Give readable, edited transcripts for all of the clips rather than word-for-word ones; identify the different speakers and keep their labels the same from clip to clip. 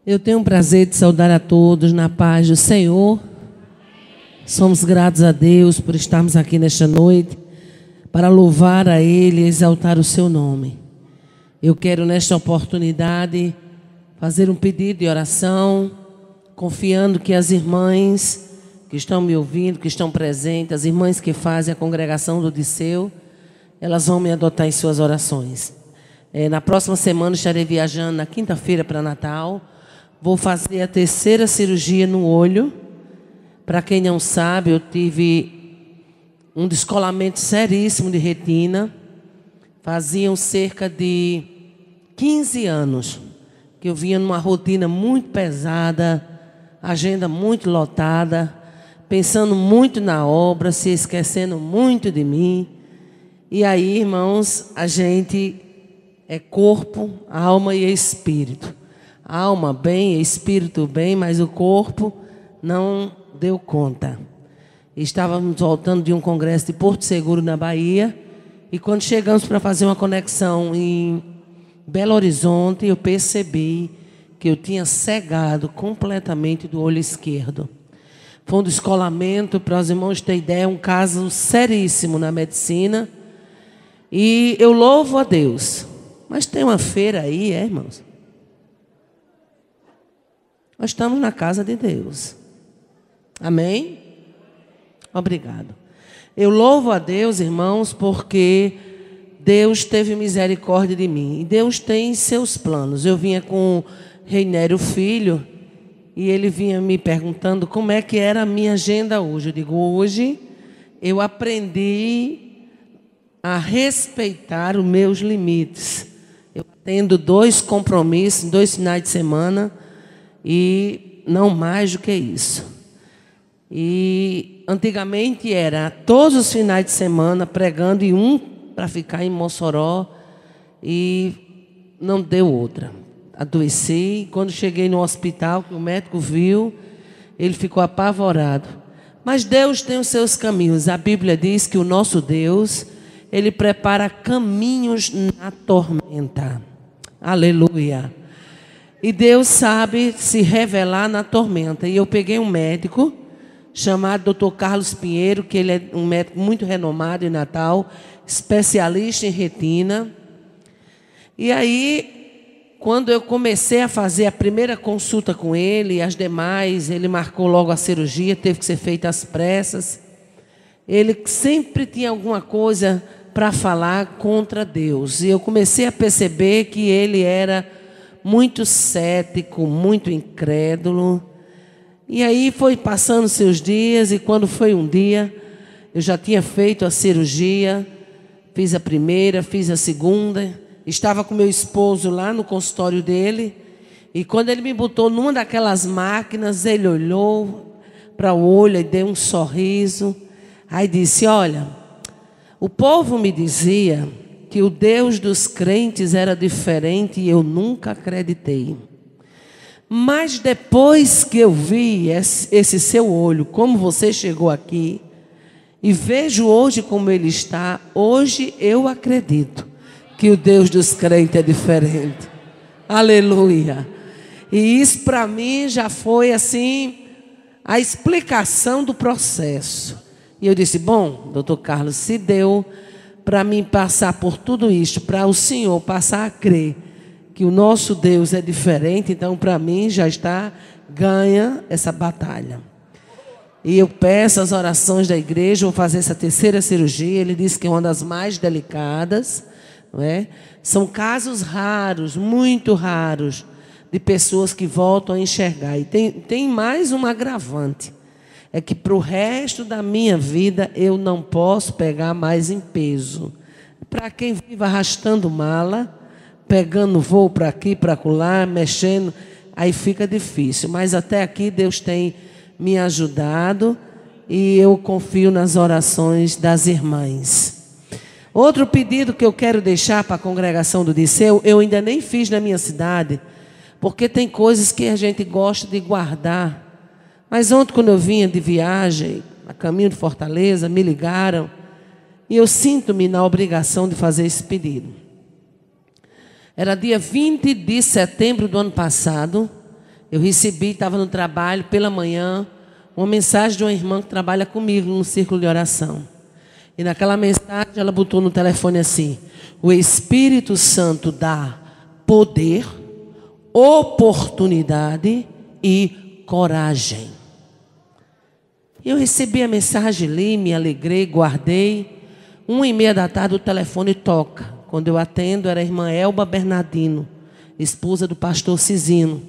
Speaker 1: Eu tenho o prazer de saudar a todos na paz do Senhor. Somos gratos a Deus por estarmos aqui nesta noite para louvar a Ele e exaltar o seu nome. Eu quero nesta oportunidade fazer um pedido de oração, confiando que as irmãs que estão me ouvindo, que estão presentes, as irmãs que fazem a congregação do Disseu, elas vão me adotar em suas orações. Na próxima semana estarei viajando na quinta-feira para Natal. Vou fazer a terceira cirurgia no olho. Para quem não sabe, eu tive um descolamento seríssimo de retina. Faziam cerca de 15 anos que eu vinha numa rotina muito pesada, agenda muito lotada, pensando muito na obra, se esquecendo muito de mim. E aí, irmãos, a gente é corpo, alma e espírito. Alma bem, espírito bem, mas o corpo não deu conta. Estávamos voltando de um congresso de Porto Seguro, na Bahia, e quando chegamos para fazer uma conexão em Belo Horizonte, eu percebi que eu tinha cegado completamente do olho esquerdo. Foi um descolamento, para os irmãos terem ideia, um caso seríssimo na medicina. E eu louvo a Deus. Mas tem uma feira aí, irmãos? Nós estamos na casa de Deus. Amém? Obrigado. Eu louvo a Deus, irmãos, porque Deus teve misericórdia de mim. E Deus tem seus planos. Eu vinha com o Reinério Filho e ele vinha me perguntando como é que era a minha agenda hoje. Eu digo, hoje eu aprendi a respeitar os meus limites. Eu tendo 2 compromissos, 2 finais de semana e não mais do que isso. E antigamente era todos os finais de semana pregando e um para ficar em Mossoró e não deu outra. Adoeci. Quando cheguei no hospital, que o médico viu, ele ficou apavorado. Mas Deus tem os seus caminhos. A Bíblia diz que o nosso Deus, Ele prepara caminhos na tormenta. Aleluia. E Deus sabe se revelar na tormenta. E eu peguei um médico chamado Dr. Carlos Pinheiro, que ele é um médico muito renomado em Natal, especialista em retina. E aí, quando eu comecei a fazer a primeira consulta com ele, e as demais, ele marcou logo a cirurgia, teve que ser feita às pressas. Ele sempre tinha alguma coisa para falar contra Deus. E eu comecei a perceber que ele era muito cético, muito incrédulo. E aí foi passando seus dias, e quando foi um dia, eu já tinha feito a cirurgia, fiz a primeira, fiz a segunda, estava com meu esposo lá no consultório dele, e quando ele me botou numa daquelas máquinas, ele olhou para o olho e deu um sorriso, aí disse, olha, o povo me dizia que o Deus dos crentes era diferente e eu nunca acreditei. Mas depois que eu vi esse seu olho, como você chegou aqui, e vejo hoje como ele está, hoje eu acredito que o Deus dos crentes é diferente. Aleluia. E isso para mim já foi assim, a explicação do processo. E eu disse, bom, doutor Carlos, se deu para mim passar por tudo isso, para o Senhor passar a crer que o nosso Deus é diferente, então para mim já está ganha essa batalha. E eu peço as orações da igreja, vou fazer essa terceira cirurgia, ele disse que é uma das mais delicadas, não é? São casos raros, muito raros, de pessoas que voltam a enxergar. E tem mais um agravante, é que para o resto da minha vida eu não posso pegar mais em peso. Para quem vive arrastando mala, pegando voo para aqui, para acolá, mexendo, aí fica difícil. Mas até aqui Deus tem me ajudado e eu confio nas orações das irmãs. Outro pedido que eu quero deixar para a congregação do Disseu, eu ainda nem fiz na minha cidade, porque tem coisas que a gente gosta de guardar. Mas ontem, quando eu vinha de viagem, a caminho de Fortaleza, me ligaram e eu sinto-me na obrigação de fazer esse pedido. Era dia 20 de setembro do ano passado, Eu recebi, estava no trabalho, pela manhã, uma mensagem de uma irmã que trabalha comigo no círculo de oração. E naquela mensagem ela botou no telefone assim: o Espírito Santo dá poder, oportunidade e coragem. Eu recebi a mensagem, li, me alegrei, guardei. 1h30 da tarde o telefone toca. Quando eu atendo, era a irmã Elba Bernardino, esposa do pastor Cisino.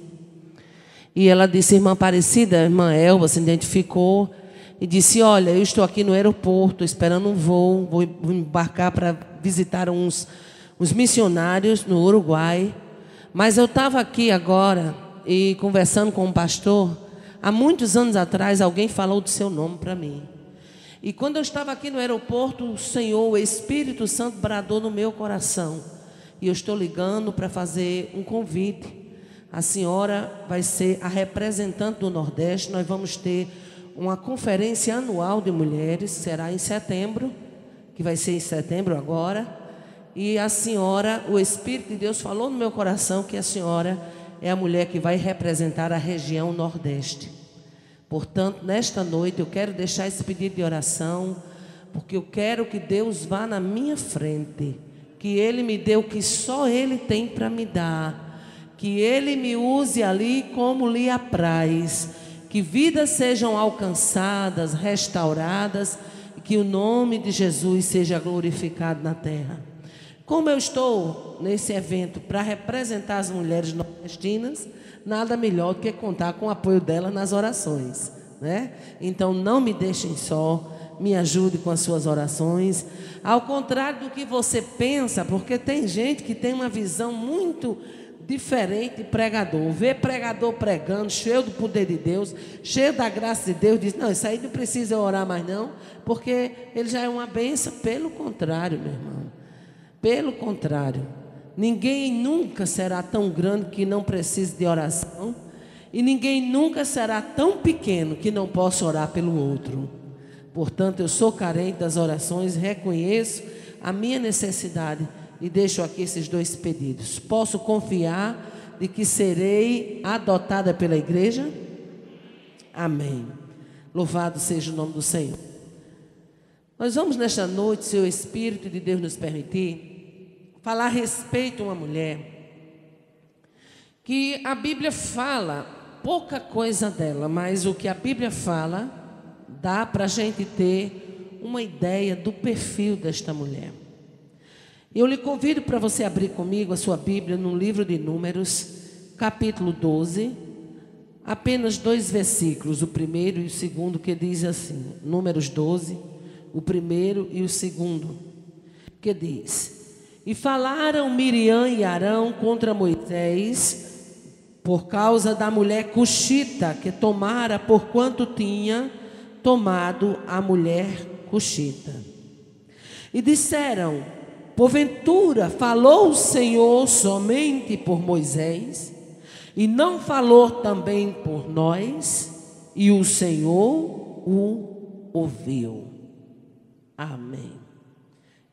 Speaker 1: E ela disse: irmã Aparecida, a irmã Elba se identificou e disse: olha, eu estou aqui no aeroporto, esperando um voo, vou embarcar para visitar uns missionários no Uruguai. Mas eu estava aqui agora e conversando com um pastor. Há muitos anos atrás, alguém falou do seu nome para mim. E quando eu estava aqui no aeroporto, o Senhor, o Espírito Santo, bradou no meu coração. E eu estou ligando para fazer um convite. A senhora vai ser a representante do Nordeste. Nós vamos ter uma conferência anual de mulheres, será em setembro, que vai ser em setembro agora. E a senhora, o Espírito de Deus falou no meu coração que a senhora é a mulher que vai representar a região Nordeste. Portanto, nesta noite eu quero deixar esse pedido de oração, porque eu quero que Deus vá na minha frente, que Ele me dê o que só Ele tem para me dar, que Ele me use ali como lhe apraz, que vidas sejam alcançadas, restauradas, e que o nome de Jesus seja glorificado na terra. Como eu estou nesse evento para representar as mulheres nordestinas, nada melhor do que contar com o apoio delas nas orações, né? Então não me deixem só, me ajude com as suas orações. Ao contrário do que você pensa, porque tem gente que tem uma visão muito diferente de pregador. Vê pregador pregando, cheio do poder de Deus, cheio da graça de Deus, diz: não, isso aí não precisa orar mais não, porque ele já é uma bênção. Pelo contrário, meu irmão, pelo contrário, ninguém nunca será tão grande que não precise de oração, e ninguém nunca será tão pequeno que não possa orar pelo outro. Portanto, eu sou carente das orações, reconheço a minha necessidade e deixo aqui esses 2 pedidos. Posso confiar de que serei adotada pela igreja? Amém. Louvado seja o nome do Senhor. Nós vamos nesta noite, se o Espírito de Deus nos permitir, falar a respeito de uma mulher que a Bíblia fala pouca coisa dela, mas o que a Bíblia fala dá para a gente ter uma ideia do perfil desta mulher. Eu lhe convido para você abrir comigo a sua Bíblia no livro de Números, capítulo 12, apenas 2 versículos, o primeiro e o segundo, que diz assim, Números 12, o primeiro e o segundo, que diz: e falaram Miriam e Arão contra Moisés, por causa da mulher cuxita que tomara, porquanto tinha tomado a mulher cuxita. E disseram: porventura falou o Senhor somente por Moisés, e não falou também por nós, e o Senhor o ouviu. Amém.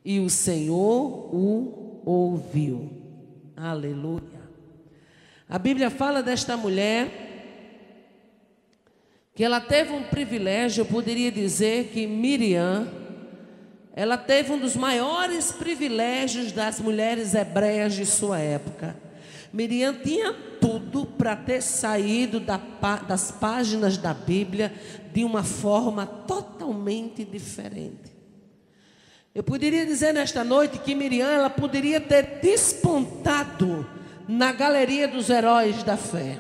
Speaker 1: E o Senhor o ouviu. Aleluia. A Bíblia fala desta mulher que ela teve um privilégio. Eu poderia dizer que Miriam, ela teve um dos maiores privilégios das mulheres hebreias de sua época. Miriam tinha tudo para ter saído das páginas da Bíblia de uma forma totalmente diferente. Eu poderia dizer nesta noite que Miriam, ela poderia ter despontado na galeria dos heróis da fé.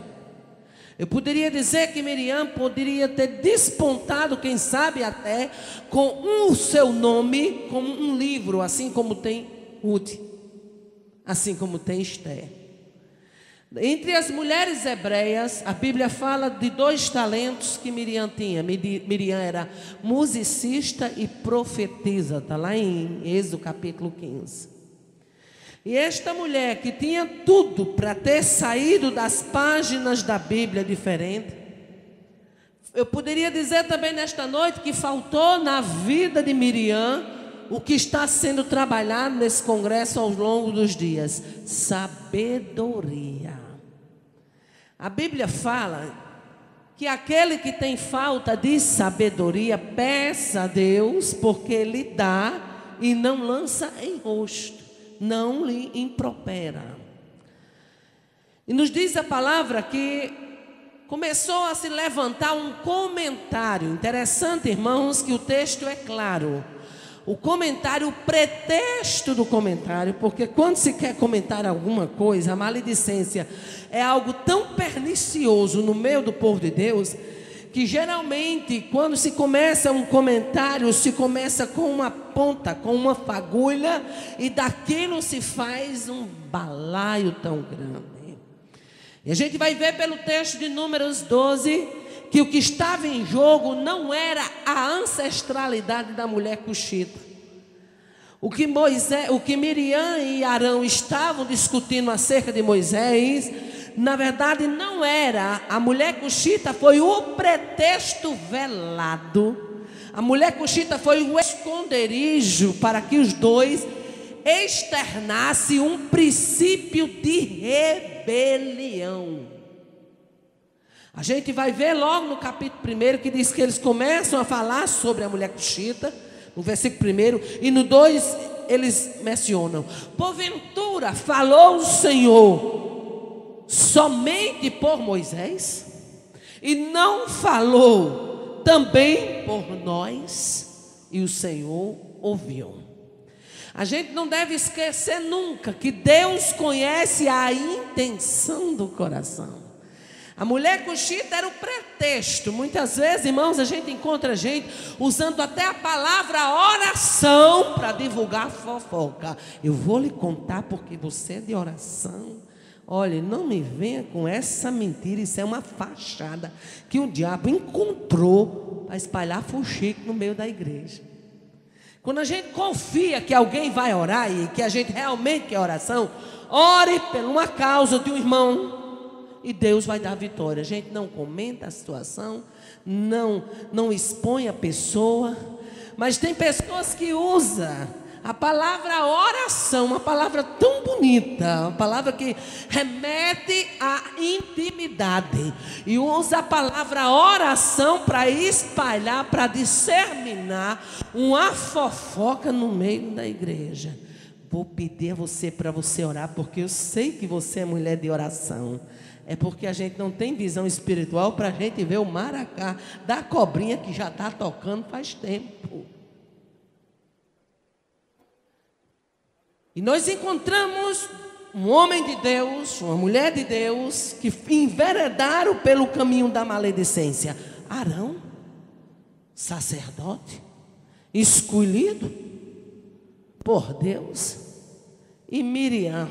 Speaker 1: Eu poderia dizer que Miriam poderia ter despontado, quem sabe até, com o seu nome, como um livro, assim como tem Ruth, assim como tem Esther. Entre as mulheres hebreias, a Bíblia fala de 2 talentos que Miriam tinha. Miriam era musicista e profetisa, está lá em Êxodo capítulo 15. E esta mulher que tinha tudo para ter saído das páginas da Bíblia diferente, eu poderia dizer também nesta noite que faltou na vida de Miriam o que está sendo trabalhado nesse congresso ao longo dos dias: sabedoria. A Bíblia fala que aquele que tem falta de sabedoria, peça a Deus, porque Ele dá e não lança em rosto, não lhe impropera. E nos diz a palavra que começou a se levantar um comentário. Interessante, irmãos, que o texto é claro. O comentário, o pretexto do comentário, porque quando se quer comentar alguma coisa, a maledicência é algo tão pernicioso no meio do povo de Deus, que geralmente quando se começa um comentário, se começa com uma ponta, com uma fagulha, e daquilo se faz um balaio tão grande. E a gente vai ver pelo texto de Números 12, que o que estava em jogo não era a ancestralidade da mulher cuxita. O que Miriam e Arão estavam discutindo acerca de Moisés, na verdade não era. A mulher cuxita foi o pretexto velado. A mulher cuxita foi o esconderijo para que os dois externassem um princípio de rebelião. A gente vai ver logo no capítulo 1 que diz que eles começam a falar sobre a mulher cuxita, no versículo 1, e no 2 eles mencionam: porventura falou o Senhor somente por Moisés, e não falou também por nós, e o Senhor ouviu. A gente não deve esquecer nunca que Deus conhece a intenção do coração. A mulher cuxita era o pretexto. Muitas vezes, irmãos, a gente encontra gente usando até a palavra oração para divulgar fofoca. Eu vou lhe contar porque você é de oração. Olha, não me venha com essa mentira. Isso é uma fachada que o diabo encontrou para espalhar fuxico no meio da igreja. Quando a gente confia que alguém vai orar e que a gente realmente quer oração, ore por uma causa de um irmão e Deus vai dar vitória. A gente não comenta a situação, não expõe a pessoa, mas tem pessoas que usam a palavra oração, uma palavra tão bonita, uma palavra que remete à intimidade, e usa a palavra oração para espalhar, para disseminar uma fofoca no meio da igreja. Vou pedir a você para você orar, porque eu sei que você é mulher de oração. É porque a gente não tem visão espiritual para a gente ver o maracá da cobrinha que já está tocando faz tempo. E nós encontramos um homem de Deus, uma mulher de Deus, que enveredaram pelo caminho da maledicência. Arão, sacerdote, escolhido por Deus, e Miriam.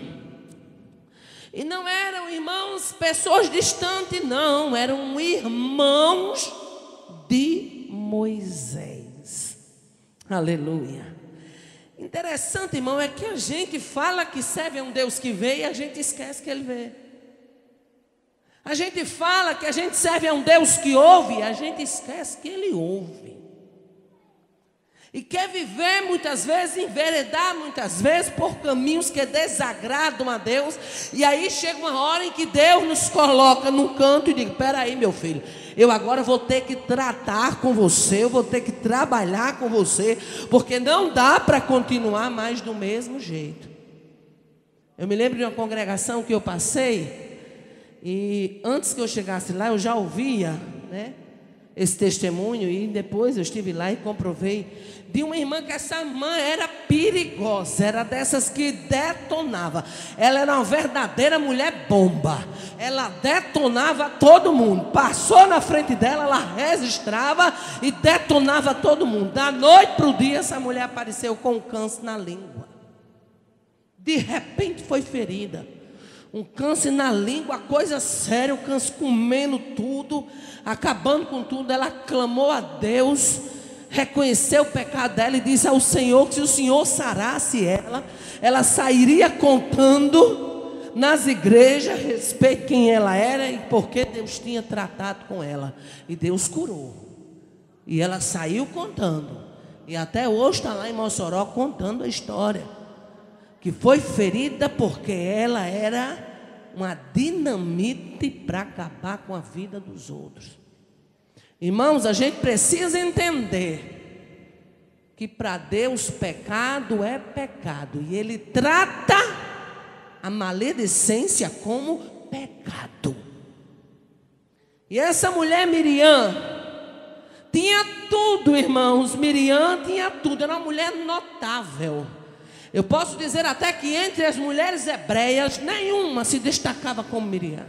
Speaker 1: E não eram irmãos, pessoas distantes, não, eram irmãos de Moisés. Aleluia. Interessante, irmão, é que a gente fala que serve a um Deus que vê e a gente esquece que Ele vê. A gente fala que a gente serve a um Deus que ouve e a gente esquece que Ele ouve. E quer viver muitas vezes, enveredar muitas vezes por caminhos que desagradam a Deus. E aí chega uma hora em que Deus nos coloca num canto e diz: espera aí, meu filho, eu agora vou ter que tratar com você, eu vou ter que trabalhar com você, porque não dá para continuar mais do mesmo jeito. Eu me lembro de uma congregação que eu passei, e antes que eu chegasse lá eu já ouvia, né, esse testemunho, e depois eu estive lá e comprovei de uma irmã que essa irmã era perigosa, era dessas que detonava. Ela era uma verdadeira mulher bomba. Ela detonava todo mundo. Passou na frente dela, ela registrava e detonava todo mundo. Da noite para o dia, essa mulher apareceu com um câncer na língua. De repente foi ferida. Um câncer na língua, coisa séria, o câncer comendo tudo, acabando com tudo. Ela clamou a Deus, reconheceu o pecado dela e disse ao Senhor que se o Senhor sarasse ela sairia contando nas igrejas a respeito de quem ela era e porque Deus tinha tratado com ela. E Deus curou. E ela saiu contando. E até hoje está lá em Mossoró contando a história. Que foi ferida porque ela era uma dinamite para acabar com a vida dos outros. Irmãos, a gente precisa entender que para Deus pecado é pecado, e Ele trata a maledicência como pecado. E essa mulher Miriam tinha tudo, irmãos. Miriam tinha tudo, era uma mulher notável. Eu posso dizer até que entre as mulheres hebreias, nenhuma se destacava como Miriam.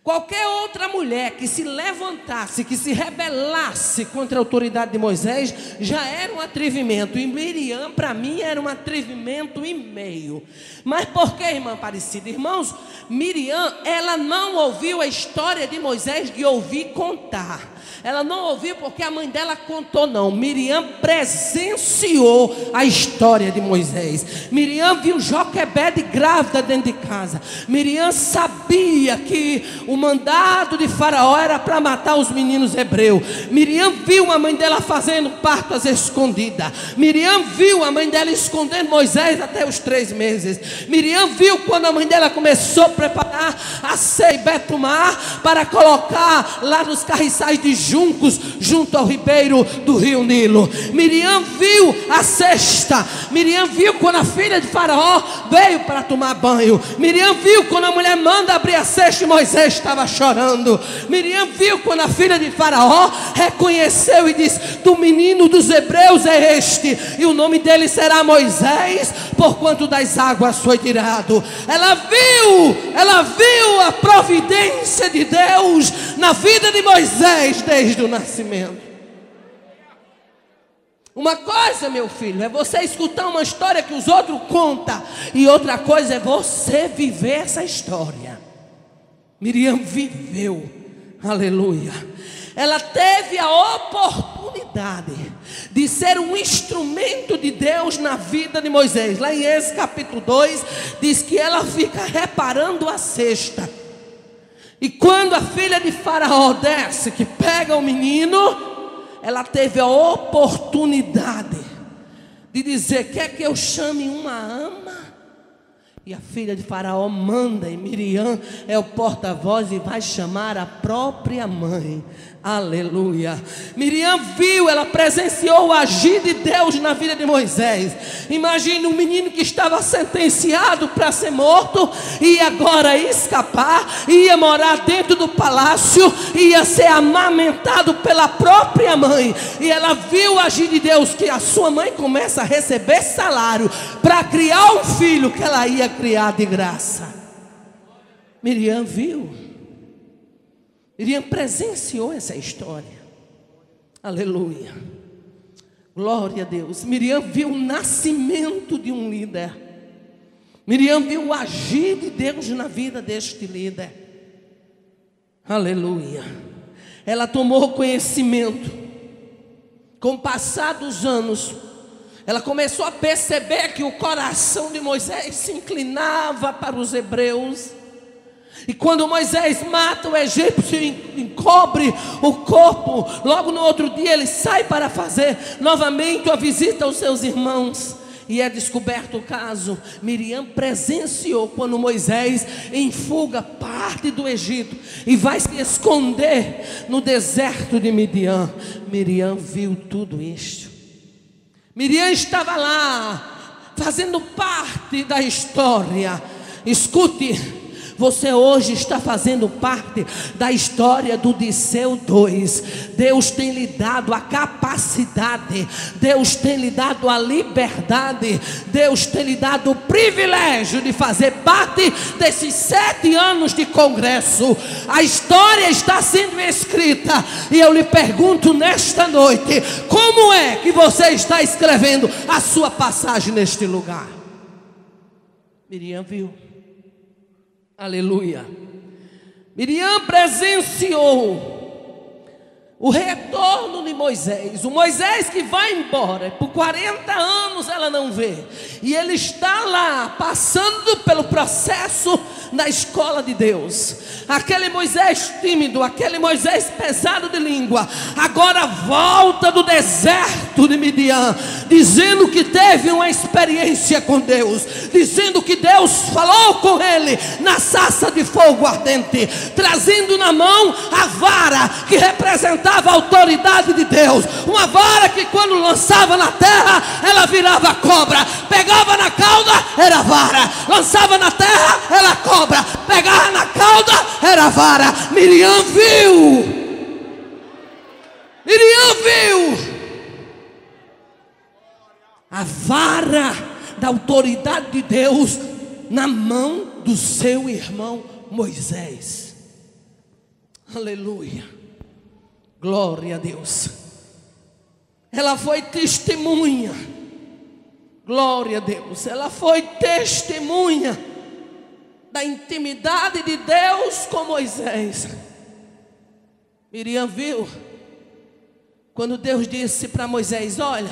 Speaker 1: Qualquer outra mulher que se levantasse, que se rebelasse contra a autoridade de Moisés, já era um atrevimento. E Miriam, para mim, era um atrevimento e meio. Mas por que, irmã Aparecida? Irmãos, Miriam, ela não ouviu a história de Moisés de ouvir contar. Ela não ouviu porque a mãe dela contou, não. Miriam presenciou a história de Moisés. Miriam viu Joquebede grávida dentro de casa. Miriam sabia que o mandado de Faraó era para matar os meninos hebreus. Miriam viu a mãe dela fazendo parto às escondidas. Miriam viu a mãe dela escondendo Moisés até os 3 meses. Miriam viu quando a mãe dela começou a preparar a ceia em Betumar para colocar lá nos carriçais de juncos junto ao ribeiro do rio Nilo. Miriam viu a cesta. Miriam viu quando a filha de Faraó veio para tomar banho. Miriam viu quando a mulher manda abrir a cesta e Moisés estava chorando. Miriam viu quando a filha de Faraó reconheceu e disse: do menino dos hebreus é este, e o nome dele será Moisés, porquanto das águas foi tirado. Ela viu a providência de Deus na vida de Moisés desde o nascimento. Uma coisa, meu filho, é você escutar uma história que os outros contam, e outra coisa é você viver essa história. Miriam viveu, aleluia. Ela teve a oportunidade de ser um instrumento de Deus na vida de Moisés. Lá em Êxodo capítulo 2, diz que ela fica reparando a cesta. E quando a filha de Faraó desce, que pega o menino, ela teve a oportunidade de dizer: quer que eu chame uma ama? E a filha de Faraó manda, e Miriam é o porta-voz e vai chamar a própria mãe. Aleluia. Miriam viu, ela presenciou o agir de Deus na vida de Moisés. Imagine um menino que estava sentenciado para ser morto, e agora ia escapar, ia morar dentro do palácio, ia ser amamentado pela própria mãe. E ela viu o agir de Deus, que a sua mãe começa a receber salário para criar um filho que ela ia criar de graça. Miriam viu. Miriam presenciou essa história. Aleluia. Glória a Deus. Miriam viu o nascimento de um líder. Miriam viu o agir de Deus na vida deste líder. Aleluia. Ela tomou conhecimento. Com o passar dos anos, ela começou a perceber que o coração de Moisés se inclinava para os hebreus. E quando Moisés mata o egípcio e encobre o corpo, logo no outro dia ele sai para fazer novamente uma visita aos seus irmãos. E é descoberto o caso. Miriam presenciou quando Moisés enfuga parte do Egito e vai se esconder no deserto de Midian. Miriam viu tudo isto. Miriam estava lá, fazendo parte da história. Escute, você hoje está fazendo parte da história do Disseu 2. Deus tem lhe dado a capacidade, Deus tem lhe dado a liberdade, Deus tem lhe dado o privilégio de fazer parte desses 7 anos de congresso. A história está sendo escrita, e eu lhe pergunto nesta noite: como é que você está escrevendo a sua passagem neste lugar? Miriam viu. Aleluia. Miriam presenciou o retorno de Moisés. O Moisés que vai embora. Por 40 anos ela não vê. E ele está lá, passando pelo processo na escola de Deus. Aquele Moisés tímido, aquele Moisés pesado de língua, agora volta do deserto exército de Midian, dizendo que teve uma experiência com Deus, dizendo que Deus falou com ele na sarça de fogo ardente, trazendo na mão a vara que representava a autoridade de Deus, uma vara que quando lançava na terra, ela virava cobra, pegava na cauda, era vara, lançava na terra, era cobra, pegava na cauda, era vara. Miriam viu a vara da autoridade de Deus na mão do seu irmão Moisés. Aleluia, glória a Deus. Ela foi testemunha, glória a Deus, ela foi testemunha da intimidade de Deus com Moisés. Miriam viu quando Deus disse para Moisés: olha,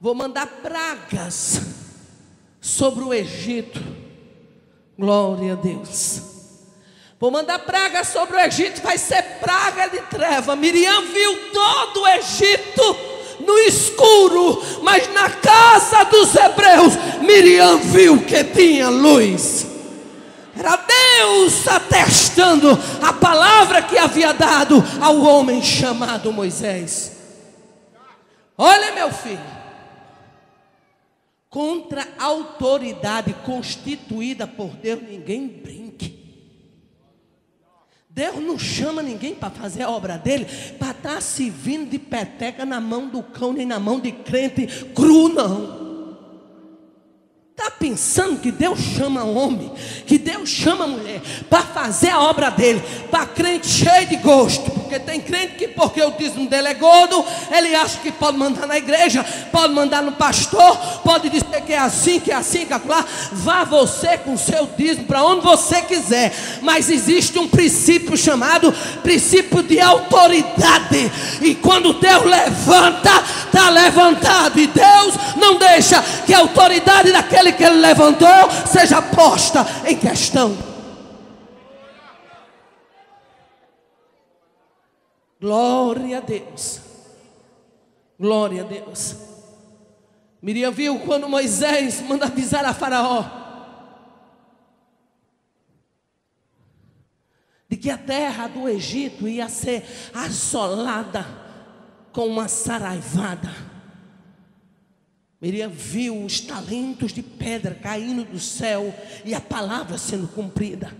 Speaker 1: vou mandar pragas sobre o Egito. Glória a Deus. Vou mandar praga sobre o Egito, vai ser praga de treva. Miriam viu todo o Egito no escuro, mas na casa dos hebreus, Miriam viu que tinha luz. Era Deus atestando a palavra que havia dado ao homem chamado Moisés. Olha, meu filho, contra a autoridade constituída por Deus, ninguém brinque. Deus não chama ninguém para fazer a obra dele, para estar servindo de peteca na mão do cão, nem na mão de crente cru, não. Está pensando que Deus chama homem, que Deus chama mulher para fazer a obra dele, para crente cheio de gosto? Porque tem crente que, porque o dízimo dele é gordo, ele acha que pode mandar na igreja, pode mandar no pastor, pode dizer que é assim, que é lá. Vá você com o seu dízimo para onde você quiser, mas existe um princípio chamado princípio de autoridade, e quando Deus levanta, está levantado, e Deus não deixa que a autoridade daquele que ele levantou seja posta em questão. Glória a Deus, glória a Deus. Miriam viu quando Moisés manda avisar a Faraó de que a terra do Egito ia ser assolada com uma saraivada. Miriam viu os talentos de pedra caindo do céu e a palavra sendo cumprida.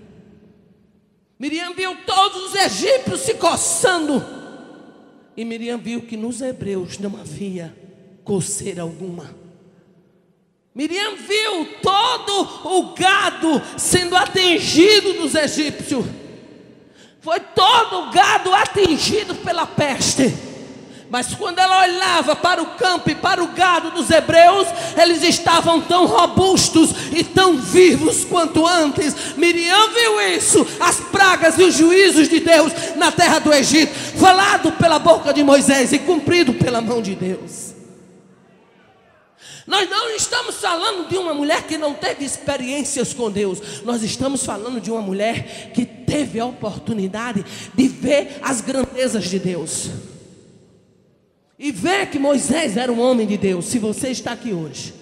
Speaker 1: Miriam viu todos os egípcios se coçando, e Miriam viu que nos hebreus não havia coceira alguma. Miriam viu todo o gado sendo atingido dos egípcios. Foi todo o gado atingido pela peste. Mas quando ela olhava para o campo e para o gado dos hebreus, eles estavam tão robustos e tão vivos quanto antes. Miriam viu isso, as pragas e os juízos de Deus na terra do Egito, falado pela boca de Moisés e cumprido pela mão de Deus. Nós não estamos falando de uma mulher que não teve experiências com Deus. Nós estamos falando de uma mulher que teve a oportunidade de ver as grandezas de Deus. E ver que Moisés era um homem de Deus. Se você está aqui hoje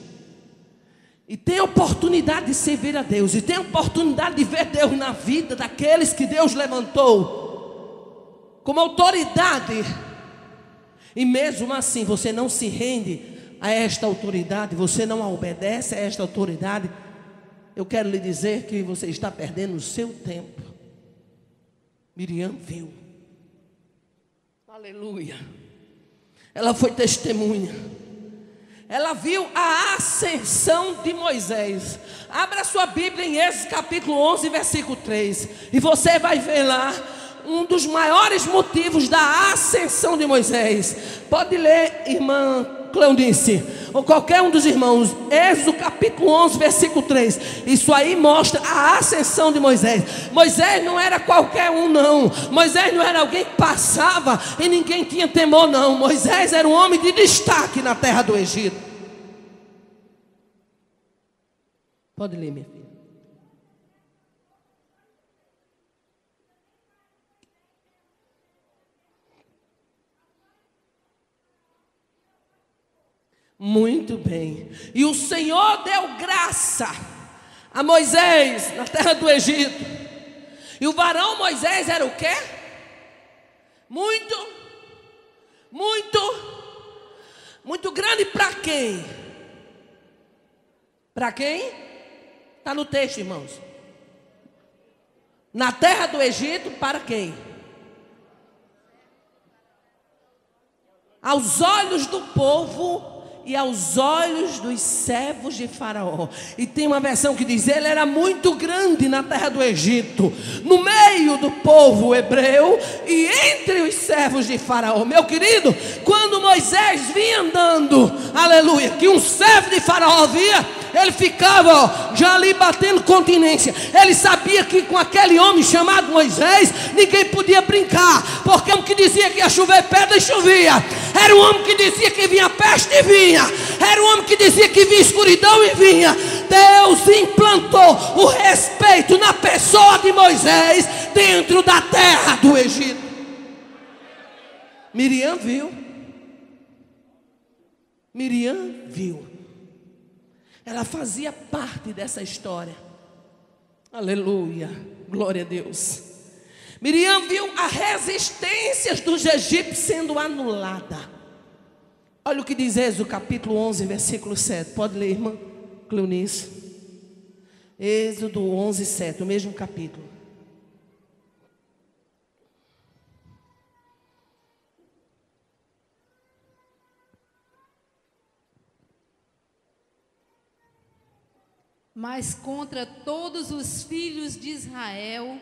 Speaker 1: e tem a oportunidade de servir a Deus, e tem a oportunidade de ver Deus na vida daqueles que Deus levantou como autoridade, e mesmo assim você não se rende a esta autoridade, você não obedece a esta autoridade, eu quero lhe dizer que você está perdendo o seu tempo. Miriam viu. Aleluia. Ela foi testemunha. Ela viu a ascensão de Moisés. Abra sua Bíblia em Êxodo capítulo 11, versículo 3. E você vai ver lá um dos maiores motivos da ascensão de Moisés. Pode ler, irmã Cleonice, ou qualquer um dos irmãos. Êxodo capítulo 11, versículo 3. Isso aí mostra a ascensão de Moisés. Moisés não era qualquer um, não. Moisés não era alguém que passava e ninguém tinha temor, não. Moisés era um homem de destaque na terra do Egito. Pode ler, minha filha. Muito bem. E o Senhor deu graça a Moisés na terra do Egito. E o varão Moisés era o quê? Muito grande para quem? Para quem? Está no texto, irmãos. Na terra do Egito, para quem? Aos olhos do povo e aos olhos dos servos de Faraó. E tem uma versão que diz: ele era muito grande na terra do Egito, no meio do povo hebreu e entre os servos de Faraó. Meu querido, quando Moisés vinha andando, aleluia, que um servo de Faraó via, ele ficava já ali batendo continência. Ele sabia que com aquele homem chamado Moisés ninguém podia brincar, porque o homem que dizia que ia chover pedra, chovia. Era um homem que dizia que vinha peste e vinha. Era um homem que dizia que vinha escuridão e vinha. Deus implantou o respeito na pessoa de Moisés dentro da terra do Egito. Miriam viu. Ela fazia parte dessa história. Aleluia, glória a Deus. Miriam viu a resistência dos egípcios sendo anulada. Olha o que diz Êxodo capítulo 11, versículo 7. Pode ler, irmã Cleonice. Êxodo 11, 7, o mesmo capítulo.
Speaker 2: Mas contra todos os filhos de Israel,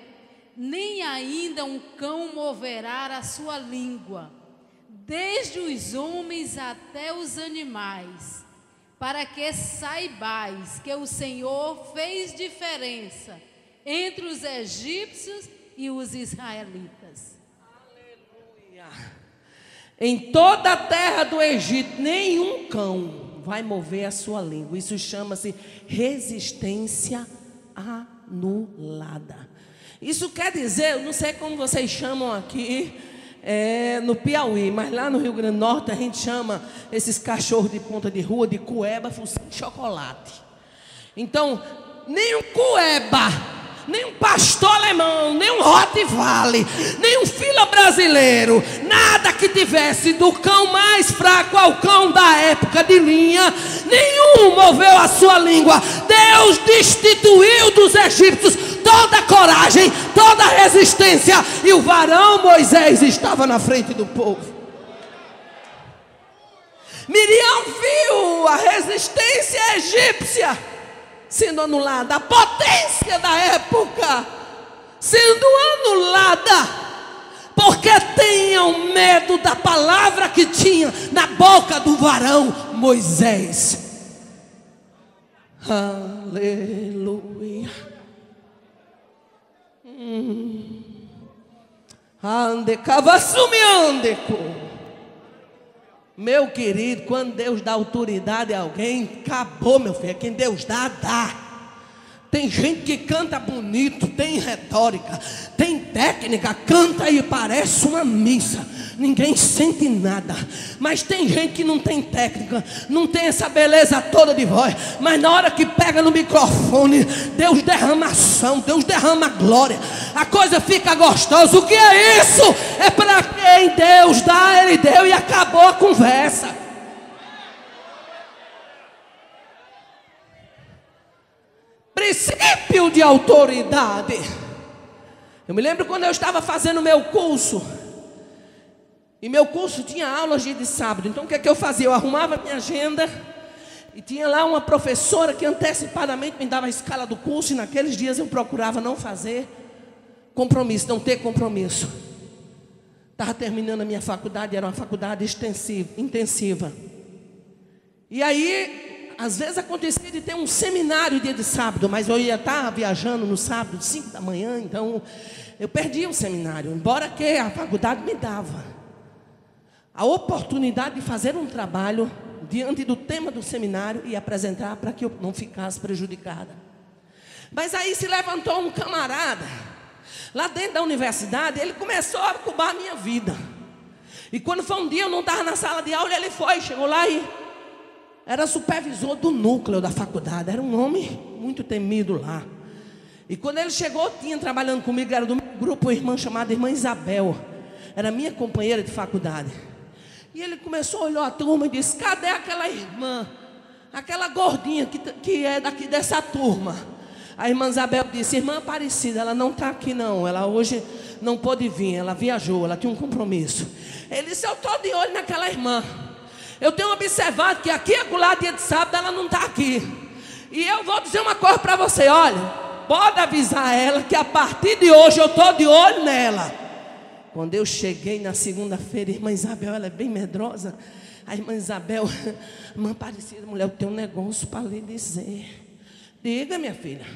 Speaker 2: nem ainda um cão moverá a sua língua, desde os homens até os animais, para que saibais que o Senhor fez diferença entre os egípcios e os israelitas.
Speaker 1: Aleluia. Em toda a terra do Egito, nenhum cão vai mover a sua língua. Isso chama-se resistência anulada. Isso quer dizer, eu não sei como vocês chamam aqui no Piauí, mas lá no Rio Grande do Norte a gente chama esses cachorros de ponta de rua de cueba, focinho de chocolate. Então, nem um cueba, nem um pastor alemão, nem um Rottweiler, nem um fila brasileiro, nada que tivesse do cão mais fraco ao cão da época de linha, nenhum moveu a sua língua. Deus destituiu dos egípcios toda a coragem, toda a resistência, e o varão Moisés estava na frente do povo. Miriam viu a resistência egípcia sendo anulada, a potência da época sendo anulada, porque tinham medo da palavra que tinha na boca do varão Moisés. Aleluia. Ande cavassumi andeco. Meu querido, quando Deus dá autoridade a alguém, acabou, meu filho. Quem Deus dá, dá. Tem gente que canta bonito, tem retórica, tem técnica, canta e parece uma missa, ninguém sente nada. Mas tem gente que não tem técnica, não tem essa beleza toda de voz, mas na hora que pega no microfone, Deus derrama ação, Deus derrama glória, a coisa fica gostosa. O que é isso? É para quem Deus dá, Ele deu e acabou a conversa. Princípio de autoridade. Eu me lembro quando eu estava fazendo meu curso, e meu curso tinha aulas dia de sábado. Então o que é que eu fazia? Eu arrumava minha agenda, e tinha lá uma professora que antecipadamente me dava a escala do curso, e naqueles dias eu procurava não fazer compromisso, não ter compromisso. Estava terminando a minha faculdade, era uma faculdade intensiva. E aí, às vezes acontecia de ter um seminário dia de sábado, mas eu ia estar viajando no sábado, 5 da manhã, então eu perdia o seminário, embora que a faculdade me dava a oportunidade de fazer um trabalho diante do tema do seminário e apresentar para que eu não ficasse prejudicada. Mas aí se levantou um camarada, lá dentro da universidade, ele começou a cubar a minha vida. E quando foi um dia, eu não estava na sala de aula, ele foi, chegou lá e era supervisor do núcleo da faculdade. Era um homem muito temido lá. E quando ele chegou, tinha trabalhando comigo, era do meu grupo, uma irmã chamada Irmã Isabel. Era minha companheira de faculdade. E ele começou a olhar a turma e disse: cadê aquela irmã? Aquela gordinha que é daqui dessa turma. A irmã Isabel disse: irmã Aparecida, ela não está aqui não. Ela hoje não pôde vir, ela viajou, ela tinha um compromisso. Ele disse: eu estou de olho naquela irmã. Eu tenho observado que aqui, acolá, dia de sábado, ela não está aqui. E eu vou dizer uma coisa para você, olha, pode avisar ela que a partir de hoje eu estou de olho nela. Quando eu cheguei na segunda-feira, a irmã Isabel, ela é bem medrosa. A irmã Isabel: irmã Aparecida, mulher, eu tenho um negócio para lhe dizer. Diga, minha filha.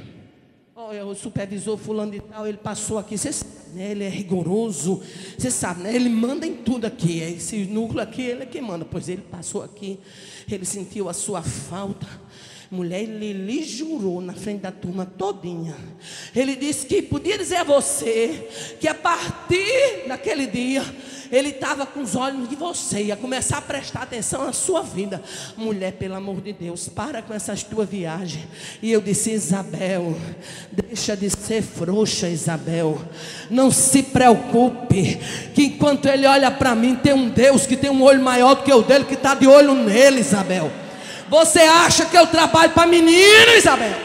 Speaker 1: Olha, o supervisor fulano de tal, ele passou aqui, você sabe, né? Ele é rigoroso, você sabe, né? Ele manda em tudo aqui. Esse núcleo aqui, ele é quem manda. Pois ele passou aqui, ele sentiu a sua falta. Mulher, ele lhe jurou na frente da turma todinha. Ele disse que podia dizer a você que a partir daquele dia ele estava com os olhos de você, ia começar a prestar atenção na sua vida. Mulher, pelo amor de Deus, para com essas tuas viagens. E eu disse: Isabel, deixa de ser frouxa, Isabel. Não se preocupe, que enquanto ele olha para mim, tem um Deus que tem um olho maior do que o dele, que está de olho nele, Isabel. Você acha que eu trabalho para menino, Isabel?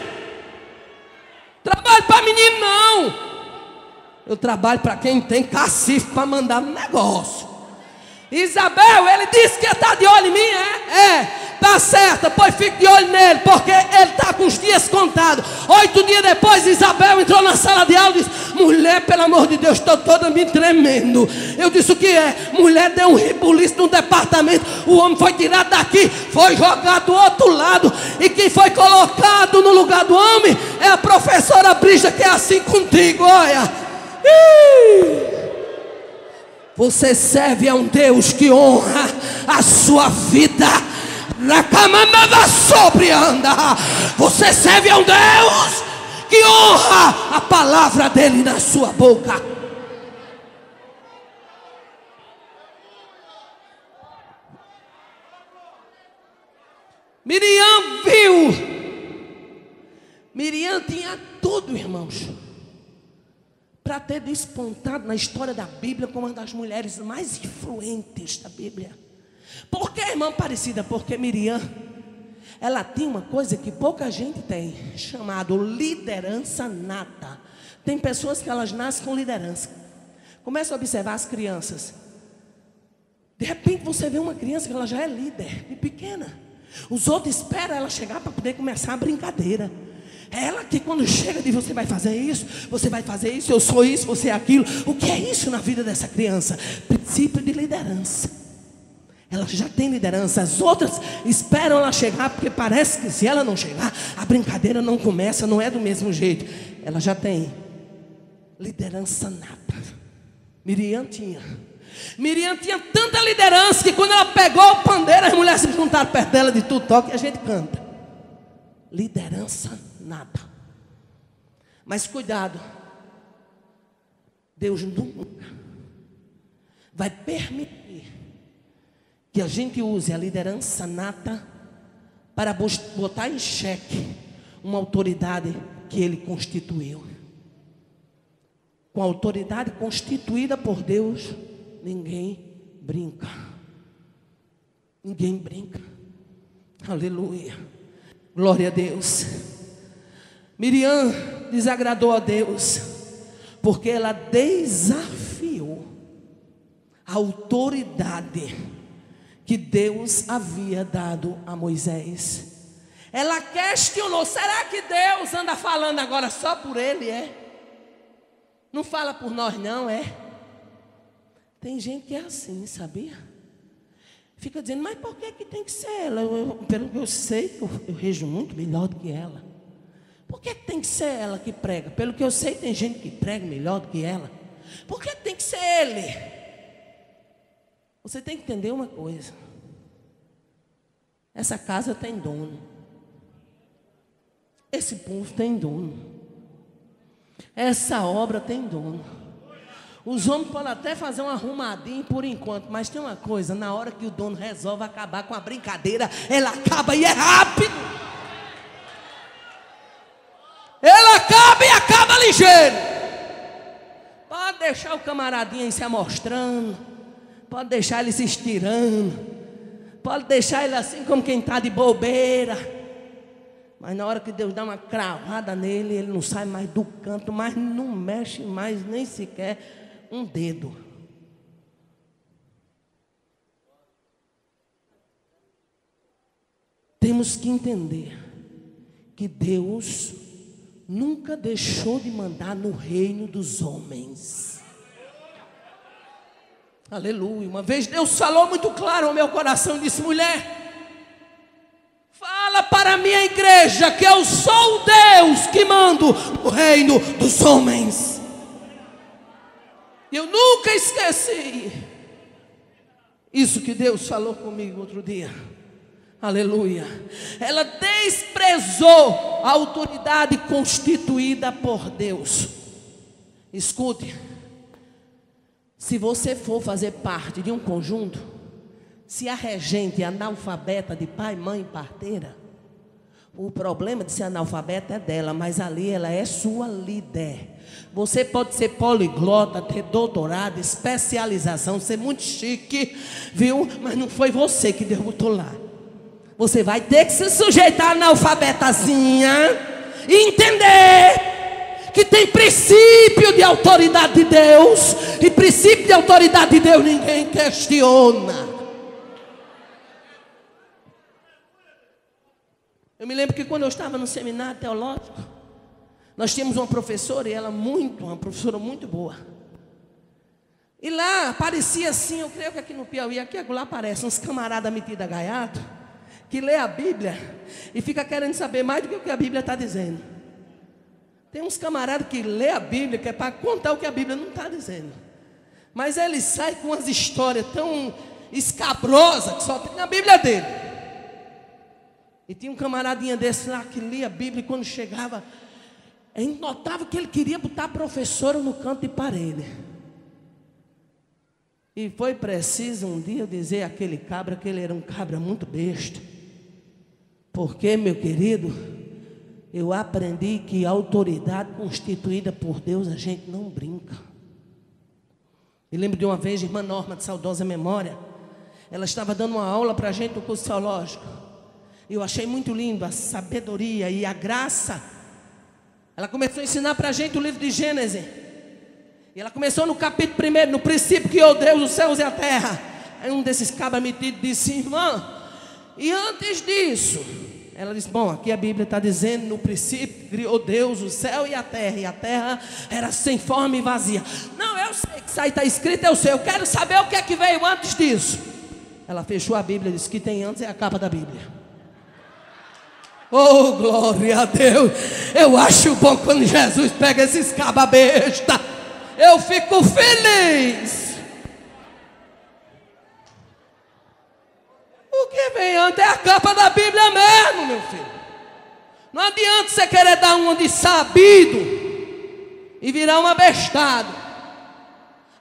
Speaker 1: Trabalho para menino não. Eu trabalho para quem tem cacife para mandar no negócio. Isabel, ele disse que ia estar de olho em mim, tá certo, pois fique de olho nele, porque ele está com os dias contados. 8 dias depois, Isabel entrou na sala de aula e disse: mulher, pelo amor de Deus, estou toda me tremendo. Eu disse: o que é? Mulher, deu um rebuliço no departamento. O homem foi tirado daqui, foi jogado do outro lado. E quem foi colocado no lugar do homem é a professora Brígida, que é assim contigo, olha. Você serve a um Deus que honra a sua vida. Você serve a um Deus que honra a palavra dele na sua boca. Miriam viu. Miriam tinha tudo, irmãos, para ter despontado na história da Bíblia como uma das mulheres mais influentes da Bíblia. Por que, irmã Aparecida? Porque Miriam, ela tinha uma coisa que pouca gente tem, chamado liderança nata. Tem pessoas que elas nascem com liderança. Começa a observar as crianças. De repente você vê uma criança que ela já é líder, de pequena. Os outros esperam ela chegar para poder começar a brincadeira. É ela que quando chega diz: você vai fazer isso, eu sou isso, você é aquilo. O que é isso na vida dessa criança? Princípio de liderança. Ela já tem liderança. As outras esperam ela chegar, porque parece que se ela não chegar, a brincadeira não começa, não é do mesmo jeito. Ela já tem liderança nata. Miriam tinha tanta liderança que quando ela pegou o pandeiro, as mulheres se juntaram perto dela de tudo toque e a gente canta. Liderança nada. Mas cuidado, Deus nunca vai permitir que a gente use a liderança nata para botar em xeque uma autoridade que Ele constituiu. Com a autoridade constituída por Deus, ninguém brinca. Ninguém brinca. Aleluia. Glória a Deus. Miriam desagradou a Deus porque ela desafiou a autoridade que Deus havia dado a Moisés. Ela questionou: será que Deus anda falando agora só por ele, Não fala por nós não, Tem gente que é assim, sabia? Fica dizendo: mas por que tem que ser ela? Pelo que eu sei, eu rejo muito melhor do que ela. Por que tem que ser ela que prega? Pelo que eu sei, tem gente que prega melhor do que ela. Por que tem que ser ele? Você tem que entender uma coisa: essa casa tem dono, esse povo tem dono, essa obra tem dono. Os homens podem até fazer um arrumadinho por enquanto, mas tem uma coisa, na hora que o dono resolve acabar com a brincadeira, ela acaba e é rápido. Ela acaba e acaba ligeiro. Pode deixar o camaradinho aí se amostrando, pode deixar ele se estirando, pode deixar ele assim como quem está de bobeira. Mas na hora que Deus dá uma cravada nele, ele não sai mais do canto, mas não mexe mais nem sequer um dedo. Temos que entender que Deus nunca deixou de mandar no reino dos homens. Aleluia. Uma vez Deus falou muito claro ao meu coração e disse: mulher, fala para a minha igreja que eu sou o Deus que mando no reino dos homens. E eu nunca esqueci isso que Deus falou comigo outro dia. Aleluia. Ela desprezou a autoridade constituída por Deus. Escute, se você for fazer parte de um conjunto, se a regente é analfabeta de pai, mãe e parteira, o problema de ser analfabeta é dela, mas ali ela é sua líder. Você pode ser poliglota, ter doutorado, especialização, ser muito chique, viu? Mas não foi você que derrotou lá. Você vai ter que se sujeitar à analfabetazinha e entender que tem princípio de autoridade de Deus, e princípio de autoridade de Deus ninguém questiona. Eu me lembro que quando eu estava no seminário teológico, nós tínhamos uma professora, e ela uma professora muito boa. E lá aparecia assim, eu creio que aqui no Piauí, aqui lá aparecem uns camaradas metidos a gaiato, que lê a Bíblia e fica querendo saber mais do que o que a Bíblia está dizendo. Tem uns camaradas que lê a Bíblia, que é para contar o que a Bíblia não está dizendo. Mas ele sai com umas histórias tão escabrosas que só tem na Bíblia dele. E tinha um camaradinha desse lá que lia a Bíblia, e quando chegava, é notável que ele queria botar a professora no canto de parede. E foi preciso um dia eu dizer àquele cabra que ele era um cabra muito besta. Porque, meu querido, eu aprendi que a autoridade constituída por Deus a gente não brinca. Me lembro de uma vez, a irmã Norma, de saudosa memória, ela estava dando uma aula para a gente no curso teológico. Eu achei muito lindo a sabedoria e a graça. Ela começou a ensinar para a gente o livro de Gênesis. E ela começou no capítulo 1, no princípio criou Deus os céus e a terra. Aí um desses cabas metidos disse: irmã, e antes disso? Ela disse: bom, aqui a Bíblia está dizendo, no princípio criou Deus o céu e a terra era sem forma e vazia. Não, eu sei que isso aí está escrito, eu sei, eu quero saber o que é que veio antes disso. Ela fechou a Bíblia e disse: que tem antes é a capa da Bíblia. Oh, glória a Deus. Eu acho bom quando Jesus pega esses cabas besta. Eu fico feliz. O que vem antes é a capa da Bíblia mesmo, meu filho. Não adianta você querer dar uma de sabido e virar uma bestada.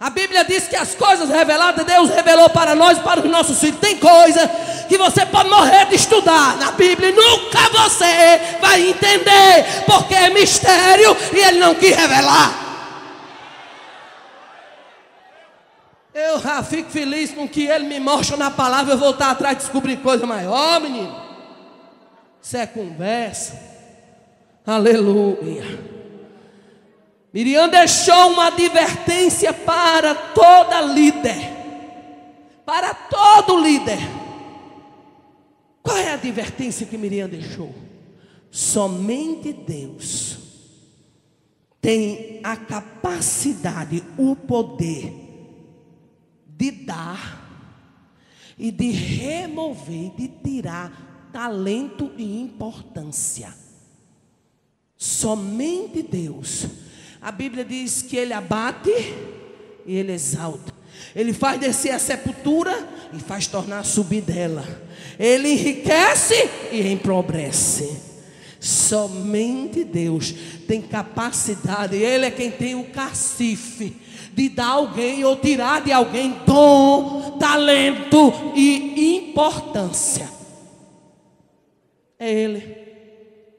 Speaker 1: A Bíblia diz que as coisas reveladas, Deus revelou para nós e para os nossos filhos. Tem coisa que você pode morrer de estudar na Bíblia e nunca você vai entender, porque é mistério e Ele não quis revelar. Eu já fico feliz com que Ele me mostra na palavra. Eu voltar atrás e descobrir coisa maior, menino. Isso é conversa. Aleluia. Miriam deixou uma advertência para toda líder. Para todo líder. Qual é a advertência que Miriam deixou? Somente Deus tem a capacidade, o poder de dar e de remover, de tirar talento e importância. Somente Deus. A Bíblia diz que Ele abate e Ele exalta. Ele faz descer a sepultura e faz tornar subir dela. Ele enriquece e empobrece. Somente Deus tem capacidade. Ele é quem tem o cacife de dar a alguém ou tirar de alguém dom, talento e importância. É Ele,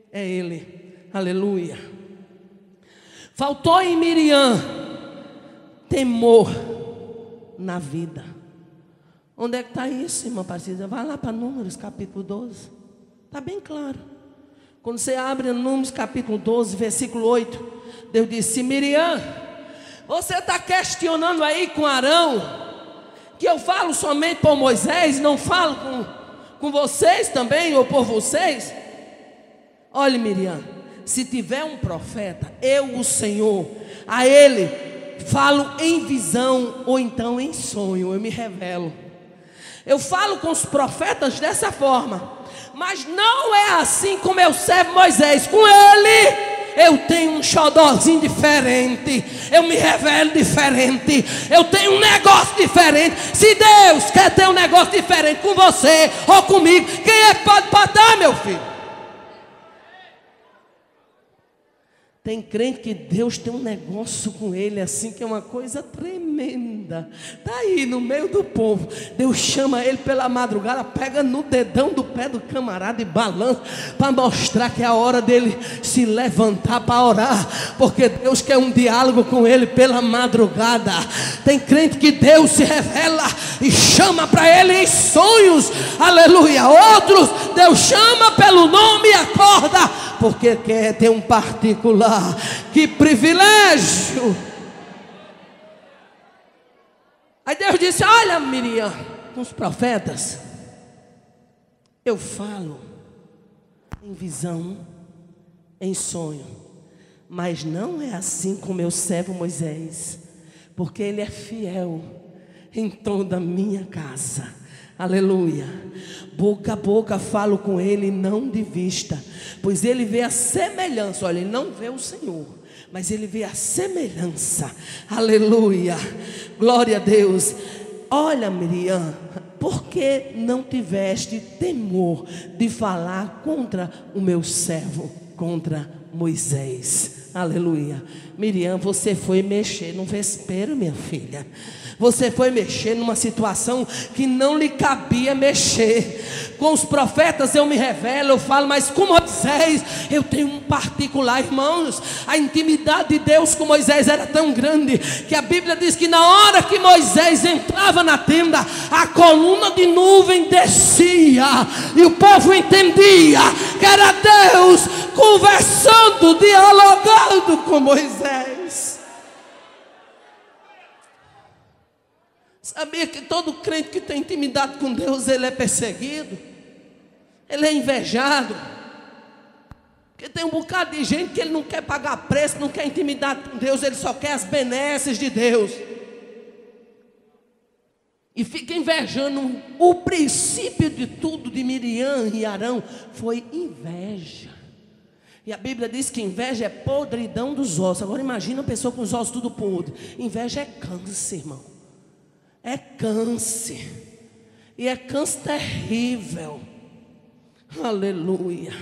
Speaker 1: é Ele, aleluia. Faltou em Miriam temor na vida. Onde é que está isso, irmã Aparecida? Vai lá para Números capítulo 12, está bem claro. Quando você abre Números capítulo 12, versículo 8, Deus disse: Miriam, você está questionando aí com Arão, que eu falo somente por Moisés, não falo com vocês também, ou por vocês? Olha, Miriam, se tiver um profeta, eu, o Senhor, a ele falo em visão, ou então em sonho, eu me revelo. Eu falo com os profetas dessa forma, mas não é assim com meu servo Moisés. Com ele eu tenho um xodózinho diferente, eu me revelo diferente, eu tenho um negócio diferente. Se Deus quer ter um negócio diferente com você ou comigo, quem é que pode botar, meu filho? Tem crente que Deus tem um negócio com ele assim, que é uma coisa tremenda. Está aí no meio do povo, Deus chama ele pela madrugada, pega no dedão do pé do camarada e balança, para mostrar que é a hora dele se levantar para orar, porque Deus quer um diálogo com ele pela madrugada. Tem crente que Deus se revela e chama para ele em sonhos, aleluia. Outros Deus chama pelo nome e acorda, porque quer ter um particular. Que privilégio! Aí Deus disse: olha, Miriam, com os profetas eu falo em visão, em sonho, mas não é assim com meu servo Moisés, porque ele é fiel em toda a minha casa. Aleluia. Boca a boca falo com ele, não de vista, pois ele vê a semelhança. Olha, ele não vê o Senhor, mas ele vê a semelhança. Aleluia. Glória a Deus. Olha, Miriam, por que não tiveste temor de falar contra o meu servo, contra Moisés? Aleluia. Miriam, você foi mexer no vespeiro, minha filha. Você foi mexer numa situação que não lhe cabia mexer. Com os profetas eu me revelo, eu falo, mas com Moisés eu tenho um particular, irmãos. A intimidade de Deus com Moisés era tão grande, que a Bíblia diz que na hora que Moisés entrava na tenda, a coluna de nuvem descia, e o povo entendia que era Deus conversando, dialogando com Moisés. Sabia que todo crente que tem intimidade com Deus, ele é perseguido, ele é invejado, porque tem um bocado de gente que ele não quer pagar preço, não quer intimidade com Deus, ele só quer as benesses de Deus, e fica invejando. O princípio de tudo de Miriam e Arão foi inveja, e a Bíblia diz que inveja é podridão dos ossos. Agora imagina uma pessoa com os ossos tudo podre. Inveja é câncer, irmão. É câncer, e é câncer terrível. Aleluia.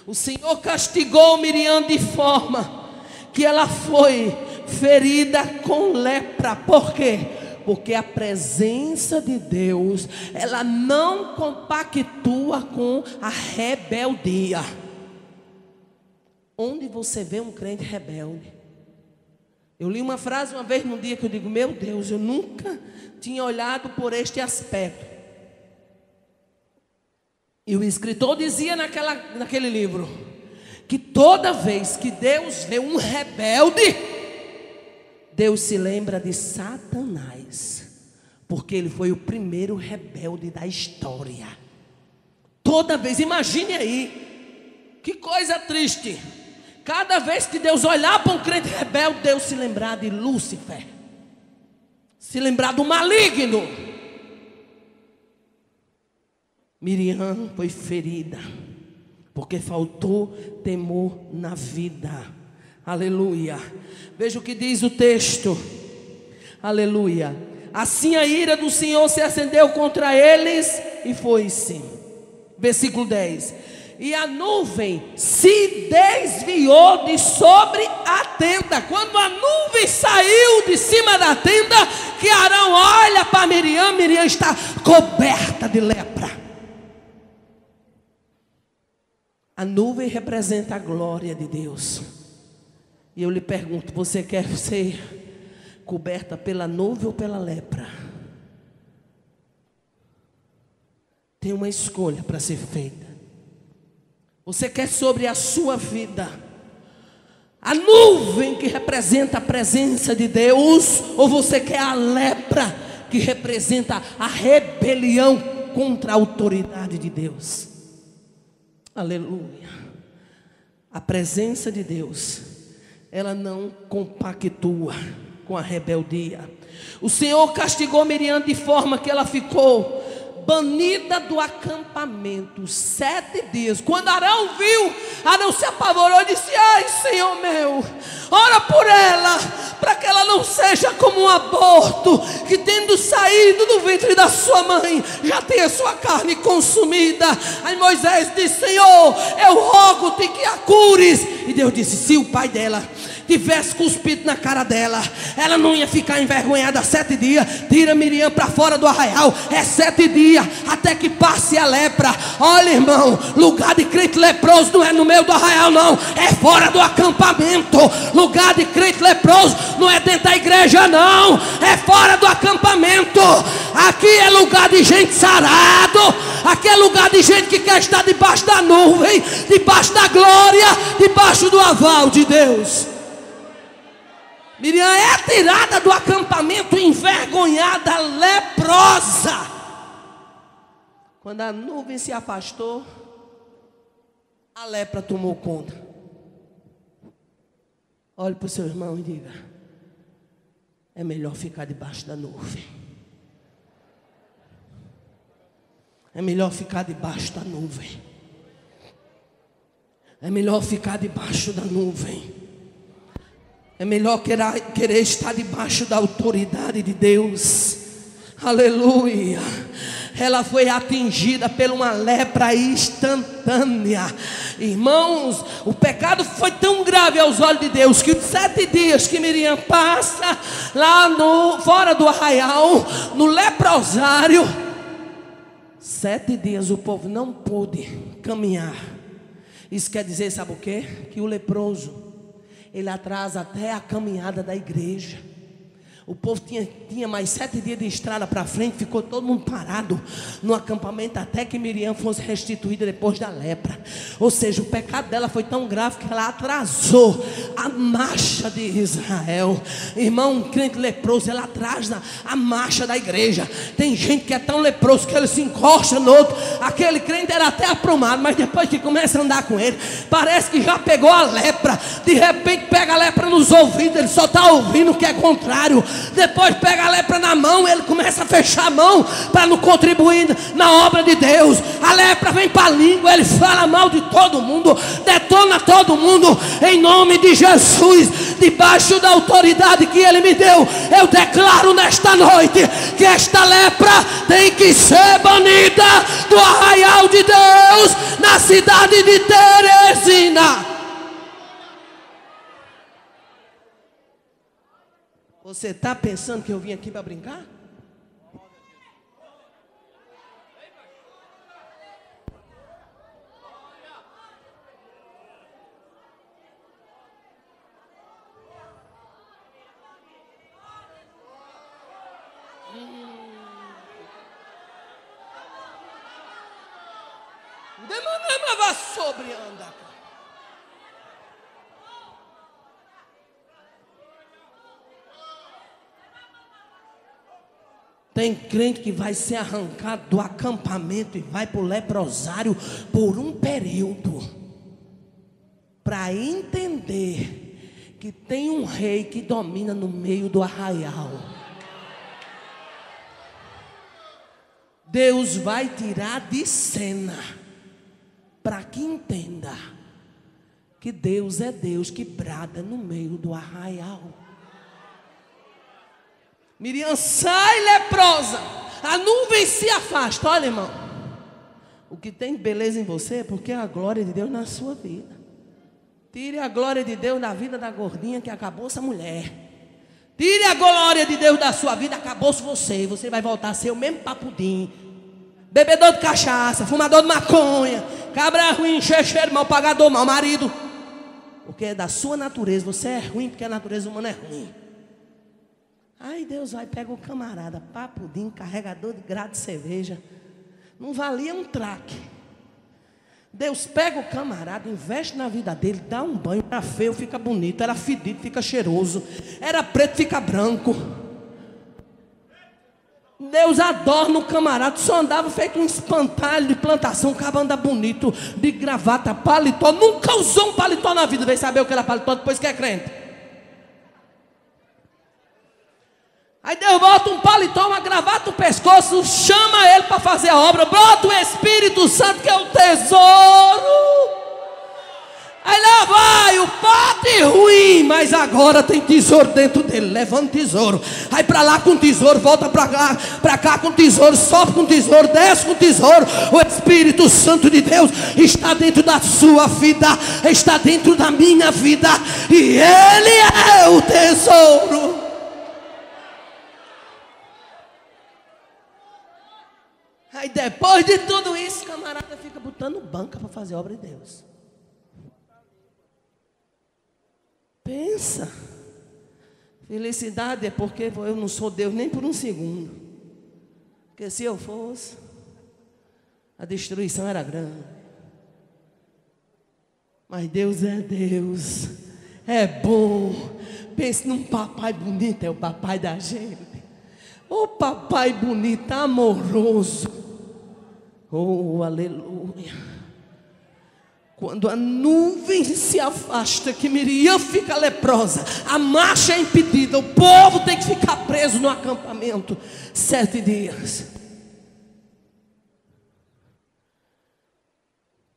Speaker 1: O Senhor castigou Miriam de forma que ela foi ferida com lepra. Por quê? Porque a presença de Deus, ela não compactua com a rebeldia. Onde você vê um crente rebelde? Eu li uma frase uma vez num dia que eu digo: meu Deus, eu nunca tinha olhado por este aspecto. E o escritor dizia naquele livro que toda vez que Deus vê um rebelde, Deus se lembra de Satanás, porque ele foi o primeiro rebelde da história. Toda vez, imagine aí, que coisa triste. Cada vez que Deus olhar para um crente rebelde, Deus se lembrar de Lúcifer, se lembrar do maligno. Miriam foi ferida porque faltou temor na vida. Aleluia. Veja o que diz o texto. Aleluia. Assim a ira do Senhor se acendeu contra eles e foi-se. Versículo 10. e a nuvem se desviou de sobre a tenda. Quando a nuvem saiu de cima da tenda, que Arão olha para Miriam, Miriam está coberta de lepra. A nuvem representa a glória de Deus. E eu lhe pergunto, você quer ser coberta pela nuvem ou pela lepra? Tem uma escolha para ser feita. Você quer sobre a sua vida a nuvem que representa a presença de Deus, ou você quer a lepra que representa a rebelião contra a autoridade de Deus? Aleluia. A presença de Deus, ela não compactua com a rebeldia. O Senhor castigou Miriam de forma que ela ficou banida do acampamento 7 dias. Quando Arão viu, Arão se apavorou e disse: ai, Senhor meu, ora por ela, para que ela não seja como um aborto, que tendo saído do ventre da sua mãe, já tenha sua carne consumida. Aí Moisés disse: Senhor, eu rogo-te que a cures. E Deus disse: se o pai dela tivesse cuspido na cara dela, ela não ia ficar envergonhada 7 dias. Tira Miriam para fora do arraial, é 7 dias, até que passe a lepra. Olha, irmão, lugar de crente leproso não é no meio do arraial, não, é fora do acampamento. Lugar de crente leproso não é dentro da igreja, não, é fora do acampamento. Aqui é lugar de gente sarado, aqui é lugar de gente que quer estar debaixo da nuvem, debaixo da glória, debaixo do aval de Deus. Miriam é tirada do acampamento envergonhada, leprosa. Quando a nuvem se afastou, a lepra tomou conta. Olhe para o seu irmão e diga: é melhor ficar debaixo da nuvem. É melhor ficar debaixo da nuvem. É melhor ficar debaixo da nuvem. É melhor querer estar debaixo da autoridade de Deus. Aleluia. Ela foi atingida por uma lepra instantânea. Irmãos, o pecado foi tão grave aos olhos de Deus, que os 7 dias que Miriam passa lá fora do arraial, no leprosário, 7 dias o povo não pôde caminhar. Isso quer dizer, sabe o quê? Que o leproso, ele atrasa até a caminhada da igreja. O povo tinha mais 7 dias de estrada para frente. Ficou todo mundo parado no acampamento até que Miriam fosse restituída depois da lepra. Ou seja, o pecado dela foi tão grave que ela atrasou a marcha de Israel. Irmão, um crente leproso, ela atrasa a marcha da igreja. Tem gente que é tão leproso que ele se encosta no outro. Aquele crente era até aprumado, mas depois que começa a andar com ele, parece que já pegou a lepra. De repente pega a lepra nos ouvidos, ele só está ouvindo o que é contrário. Depois pega a lepra na mão, ele começa a fechar a mão para não contribuir na obra de Deus. A lepra vem para a língua, ele fala mal de todo mundo, detona todo mundo. Em nome de Jesus, debaixo da autoridade que ele me deu, eu declaro nesta noite que esta lepra tem que ser banida do arraial de Deus na cidade de Teresina. Você está pensando que eu vim aqui para brincar? Demanda sobre anda. Tem crente que vai ser arrancado do acampamento e vai para o leprosário por um período, para entender que tem um rei que domina no meio do arraial. Deus vai tirar de cena, para que entenda que Deus é Deus que brada no meio do arraial. Miriam sai leprosa, a nuvem se afasta. Olha, irmão, O que tem beleza em você é porque é a glória de Deus na sua vida. Tire a glória de Deus da vida da gordinha que acabou essa mulher. Tire a glória de Deus da sua vida, acabou-se você. Você vai voltar a ser o mesmo papudim. Bebedor de cachaça, fumador de maconha, cabra ruim, checheiro, mal pagador, mal marido. Porque é da sua natureza, você é ruim porque a natureza humana é ruim. Aí Deus vai, pega o camarada, papudim, carregador de grade de cerveja. Não valia um traque. Deus pega o camarada, investe na vida dele, dá um banho. Era feio, fica bonito. Era fedido, fica cheiroso. Era preto, fica branco. Deus adorna o camarada. Só andava feito um espantalho de plantação. O cara anda bonito, de gravata, paletó. Nunca usou um paletó na vida. Veio saber o que era paletó depois que é crente. Aí Deus bota um paletó, uma gravata no pescoço, chama ele para fazer a obra, bota o Espírito Santo que é o tesouro. Aí lá vai o pote ruim, mas agora tem tesouro dentro dele, levando tesouro. Aí para lá com tesouro, volta para cá com tesouro, sobe com tesouro, desce com tesouro. O Espírito Santo de Deus está dentro da sua vida, está dentro da minha vida, e Ele é o tesouro. Aí depois de tudo isso, o camarada fica botando banca para fazer a obra de Deus. Pensa. Felicidade é porque eu não sou Deus nem por um segundo. Porque se eu fosse, a destruição era grande. Mas Deus é Deus. É bom. Pense num papai bonito, é o papai da gente. O papai bonito, amoroso. Oh, aleluia. Quando a nuvem se afasta, que Miriam fica leprosa, a marcha é impedida, o povo tem que ficar preso no acampamento 7 dias.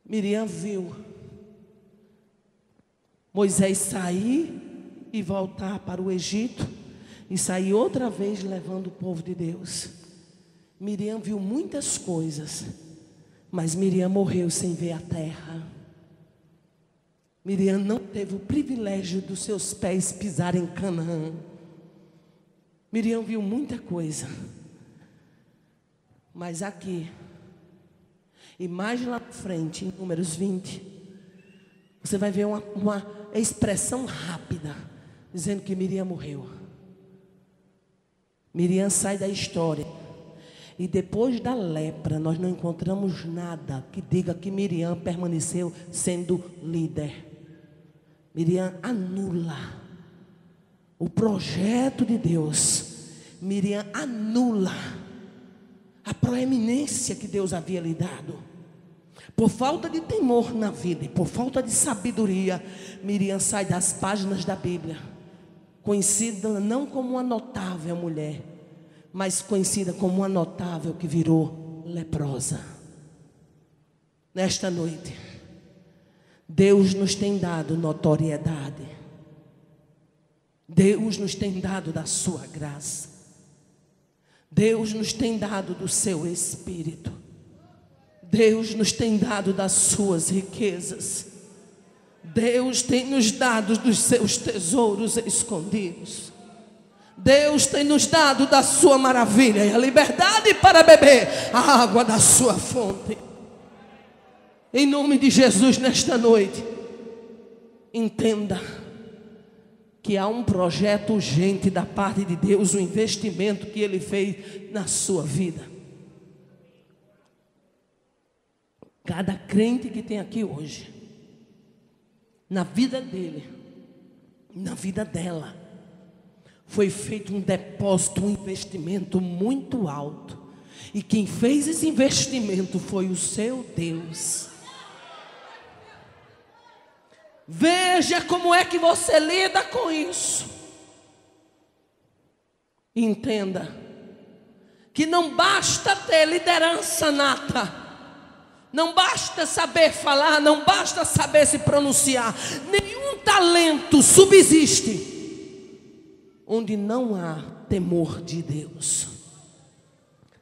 Speaker 1: Miriam viu Moisés sair e voltar para o Egito, e sair outra vez levando o povo de Deus. Miriam viu muitas coisas, mas Miriam morreu sem ver a terra. Miriam não teve o privilégio dos seus pés pisarem em Canaã. Miriam viu muita coisa, mas aqui, e mais lá na frente, em Números 20, você vai ver uma expressão rápida, dizendo que Miriam morreu. Miriam sai da história. E depois da lepra, nós não encontramos nada que diga que Miriam permaneceu sendo líder. Miriam anula o projeto de Deus. Miriam anula a proeminência que Deus havia lhe dado. Por falta de temor na vida e por falta de sabedoria, Miriam sai das páginas da Bíblia, conhecida não como uma notável mulher, mas conhecida como uma notável que virou leprosa. Nesta noite, Deus nos tem dado notoriedade. Deus nos tem dado da sua graça. Deus nos tem dado do seu Espírito. Deus nos tem dado das suas riquezas. Deus tem nos dado dos seus tesouros escondidos. Deus tem nos dado da sua maravilha e a liberdade para beber a água da sua fonte. Em nome de Jesus, nesta noite, entenda que há um projeto urgente da parte de Deus, um investimento que Ele fez na sua vida. Cada crente que tem aqui hoje, na vida dele, na vida dela, foi feito um depósito, um investimento muito alto. E quem fez esse investimento foi o seu Deus. Veja como é que você lida com isso. Entenda que não basta ter liderança nata, não basta saber falar, não basta saber se pronunciar. Nenhum talento subsiste onde não há temor de Deus.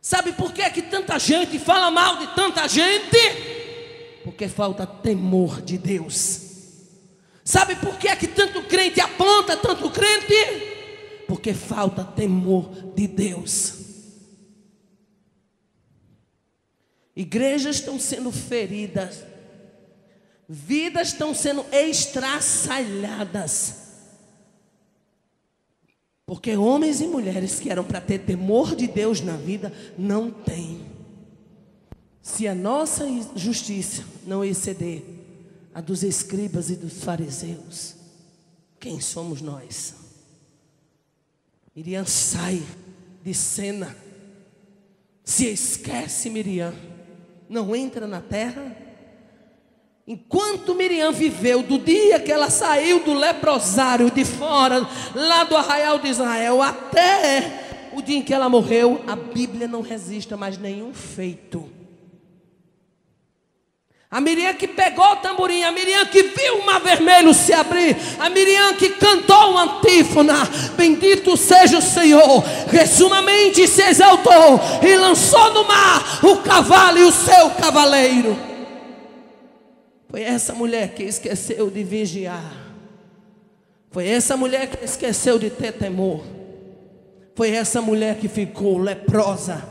Speaker 1: Sabe por que tanta gente fala mal de tanta gente? Porque falta temor de Deus. Sabe por que tanto crente aponta tanto crente? Porque falta temor de Deus. Igrejas estão sendo feridas, vidas estão sendo estraçalhadas, porque homens e mulheres que eram para ter temor de Deus na vida, não têm. Se a nossa justiça não exceder a dos escribas e dos fariseus, quem somos nós? Miriam sai de cena, se esquece Miriam, não entra na terra. Enquanto Miriam viveu, do dia que ela saiu do leprosário de fora, lá do arraial de Israel, até o dia em que ela morreu, a Bíblia não registra mais nenhum feito. A Miriam que pegou o tamborim, a Miriam que viu o mar vermelho se abrir, a Miriam que cantou uma antífona, bendito seja o Senhor, que sumamente se exaltou e lançou no mar o cavalo e o seu cavaleiro. Foi essa mulher que esqueceu de vigiar, foi essa mulher que esqueceu de ter temor, foi essa mulher que ficou leprosa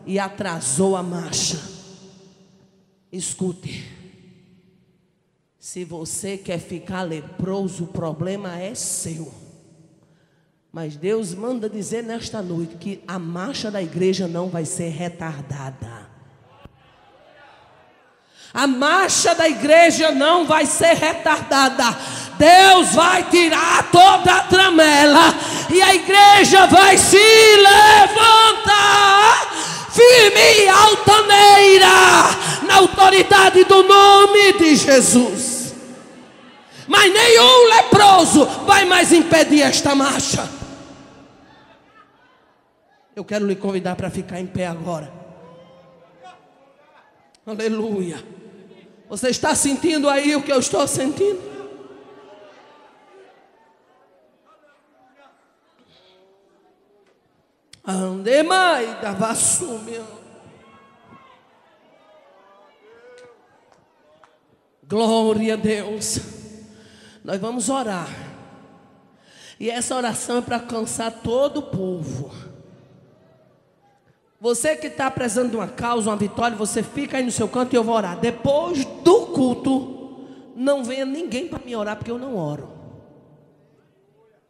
Speaker 1: e atrasou a marcha. Escute, se você quer ficar leproso, o problema é seu. Mas Deus manda dizer nesta noite que a marcha da igreja não vai ser retardada. A marcha da igreja não vai ser retardada. Deus vai tirar toda a tramela e a igreja vai se levantar firme e altaneira, na autoridade do nome de Jesus. Mas nenhum leproso vai mais impedir esta marcha. Eu quero lhe convidar para ficar em pé agora. Aleluia. Você está sentindo aí o que eu estou sentindo? Ande mais da vassumia. Glória a Deus. Nós vamos orar. E essa oração é para alcançar todo o povo. Você que está precisando de uma causa, uma vitória, você fica aí no seu canto e eu vou orar. Depois do culto, não venha ninguém para me orar, porque eu não oro.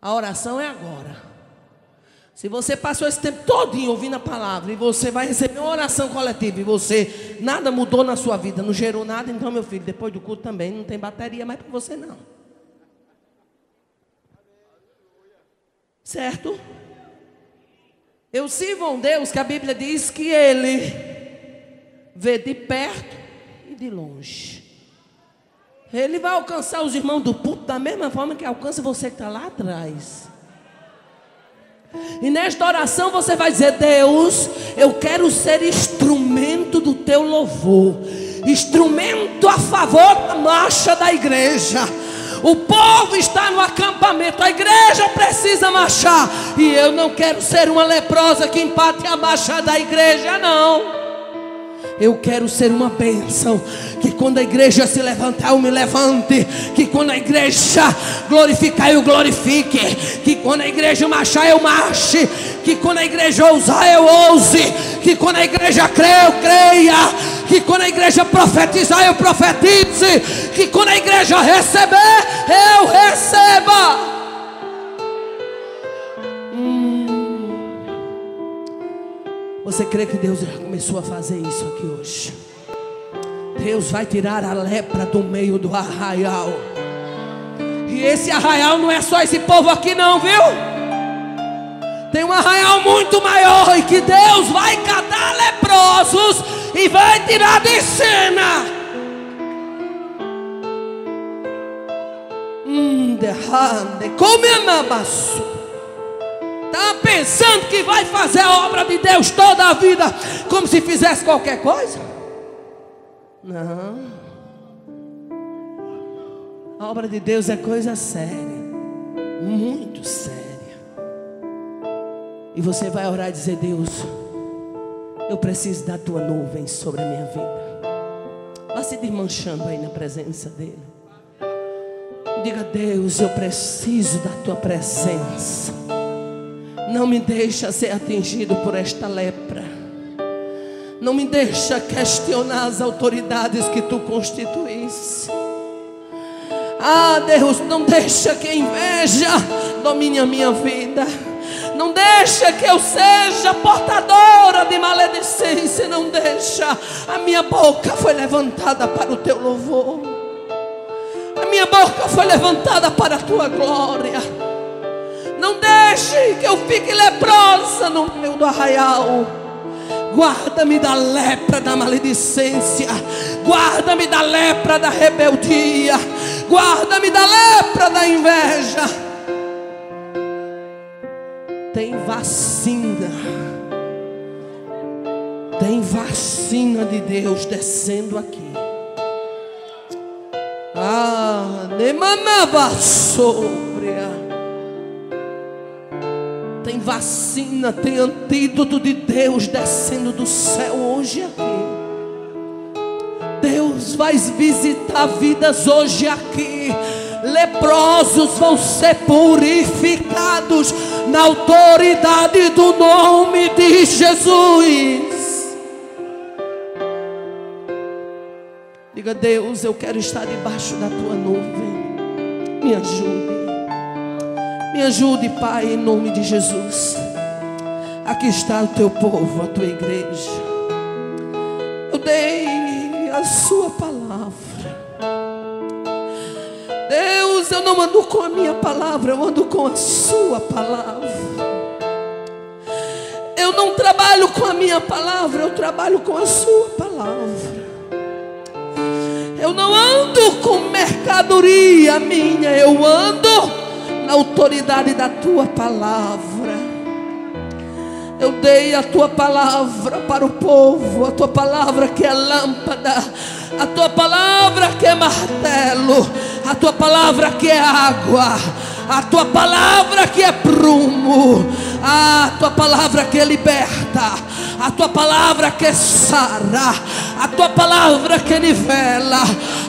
Speaker 1: A oração é agora. Se você passou esse tempo todinho ouvindo a palavra e você vai receber uma oração coletiva e você, nada mudou na sua vida, não gerou nada, então meu filho, depois do culto também não tem bateria mais para você não. Certo? Eu sirvo a um Deus que a Bíblia diz que Ele vê de perto e de longe. Ele vai alcançar os irmãos do púlpito da mesma forma que alcança você que está lá atrás. E nesta oração você vai dizer: Deus, eu quero ser instrumento do teu louvor, instrumento a favor da marcha da igreja. O povo está no acampamento, a igreja precisa marchar, e eu não quero ser uma leprosa que empate a marcha da igreja, não. Eu quero ser uma bênção, que quando a igreja se levantar eu me levante, que quando a igreja glorificar eu glorifique, que quando a igreja marchar eu marche, que quando a igreja ousar eu ouse, que quando a igreja crer eu creia, que quando a igreja profetizar eu profetize, que quando a igreja receber eu receba. Você crê que Deus já começou a fazer isso aqui hoje? Deus vai tirar a lepra do meio do arraial. E esse arraial não é só esse povo aqui não, viu? Tem um arraial muito maior, e que Deus vai catar leprosos e vai tirar de cena. Come amasso. Está pensando que vai fazer a obra de Deus toda a vida como se fizesse qualquer coisa? Não. A obra de Deus é coisa séria, muito séria. E você vai orar e dizer: Deus, Eu preciso da tua nuvem sobre a minha vida. Vá se desmanchando aí na presença dele. Diga: Deus, eu preciso da tua presença. Não me deixa ser atingido por esta lepra. Não me deixa questionar as autoridades que tu constituísse. Ah, Deus, não deixa que a inveja domine a minha vida. Não deixa que eu seja portadora de maledicência. Não deixa. A minha boca foi levantada para o teu louvor. A minha boca foi levantada para a tua glória. Não deixe que eu fique leprosa no meio do arraial. Guarda-me da lepra da maledicência. Guarda-me da lepra da rebeldia. Guarda-me da lepra da inveja. Tem vacina. Tem vacina de Deus descendo aqui. Ah, demanava sobre. Tem vacina, tem antídoto de Deus descendo do céu hoje aqui. Deus vai visitar vidas hoje aqui. Leprosos vão ser purificados na autoridade do nome de Jesus. Diga: Deus, eu quero estar debaixo da tua nuvem. Me ajude. Me ajude, Pai, em nome de Jesus. Aqui está o teu povo, a tua igreja. Eu dei a sua palavra. Deus, eu não ando com a minha palavra, eu ando com a sua palavra. Eu não trabalho com a minha palavra, eu trabalho com a sua palavra. Eu não ando com mercadoria minha, eu ando na autoridade da tua palavra. Eu dei a tua palavra para o povo, a tua palavra que é lâmpada, a tua palavra que é martelo, a tua palavra que é água, a tua palavra que é prumo, a tua palavra que liberta, a tua palavra que sara, a tua palavra que nivela,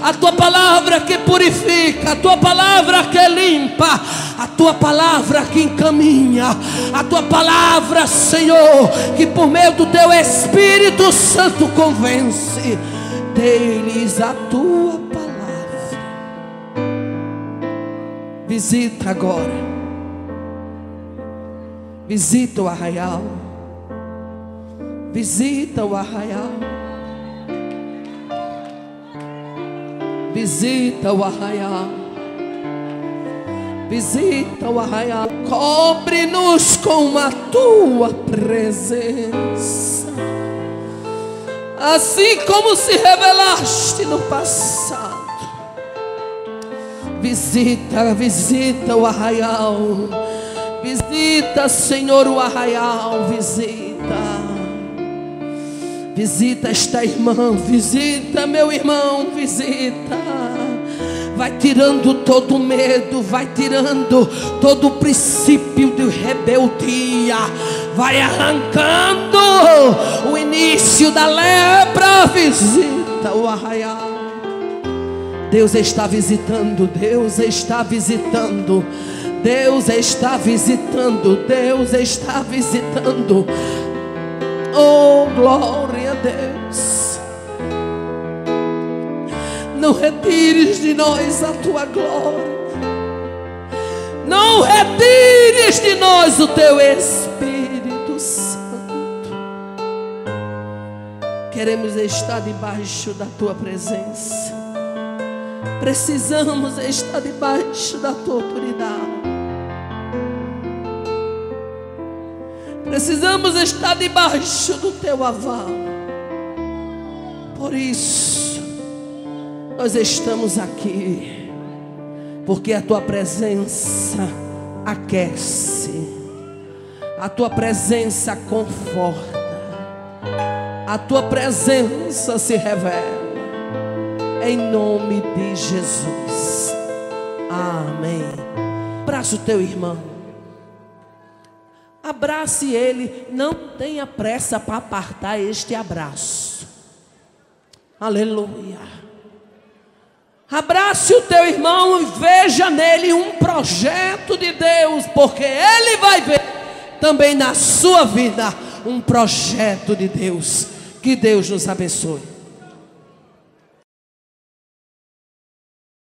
Speaker 1: a tua palavra que purifica, a tua palavra que limpa, a tua palavra que encaminha, a tua palavra, Senhor, que por meio do teu Espírito Santo convence. Dê-lhes a tua palavra. Visita agora. Visita o arraial. Visita o arraial. Visita o arraial. Visita o arraial. Cobre-nos com a tua presença, assim como se revelaste no passado. Visita, visita o arraial. Visita, Senhor, o arraial. Visita. Visita esta irmã. Visita meu irmão. Visita. Vai tirando todo medo. Vai tirando todo o princípio de rebeldia. Vai arrancando o início da lepra. Visita o arraial. Deus está visitando. Deus está visitando. Deus está visitando. Deus está visitando. Oh, glória a Deus. Não retires de nós a tua glória. Não retires de nós o teu Espírito Santo. Queremos estar debaixo da tua presença. Precisamos estar debaixo da tua autoridade. Precisamos estar debaixo do teu aval. Por isso, nós estamos aqui, porque a tua presença aquece, a tua presença conforta, a tua presença se revela. Em nome de Jesus. Amém. Abraça o teu irmão. Abraça. Abrace ele, não tenha pressa para apartar este abraço. Aleluia. Abrace o teu irmão e veja nele um projeto de Deus, porque ele vai ver também na sua vida um projeto de Deus. Que Deus nos abençoe.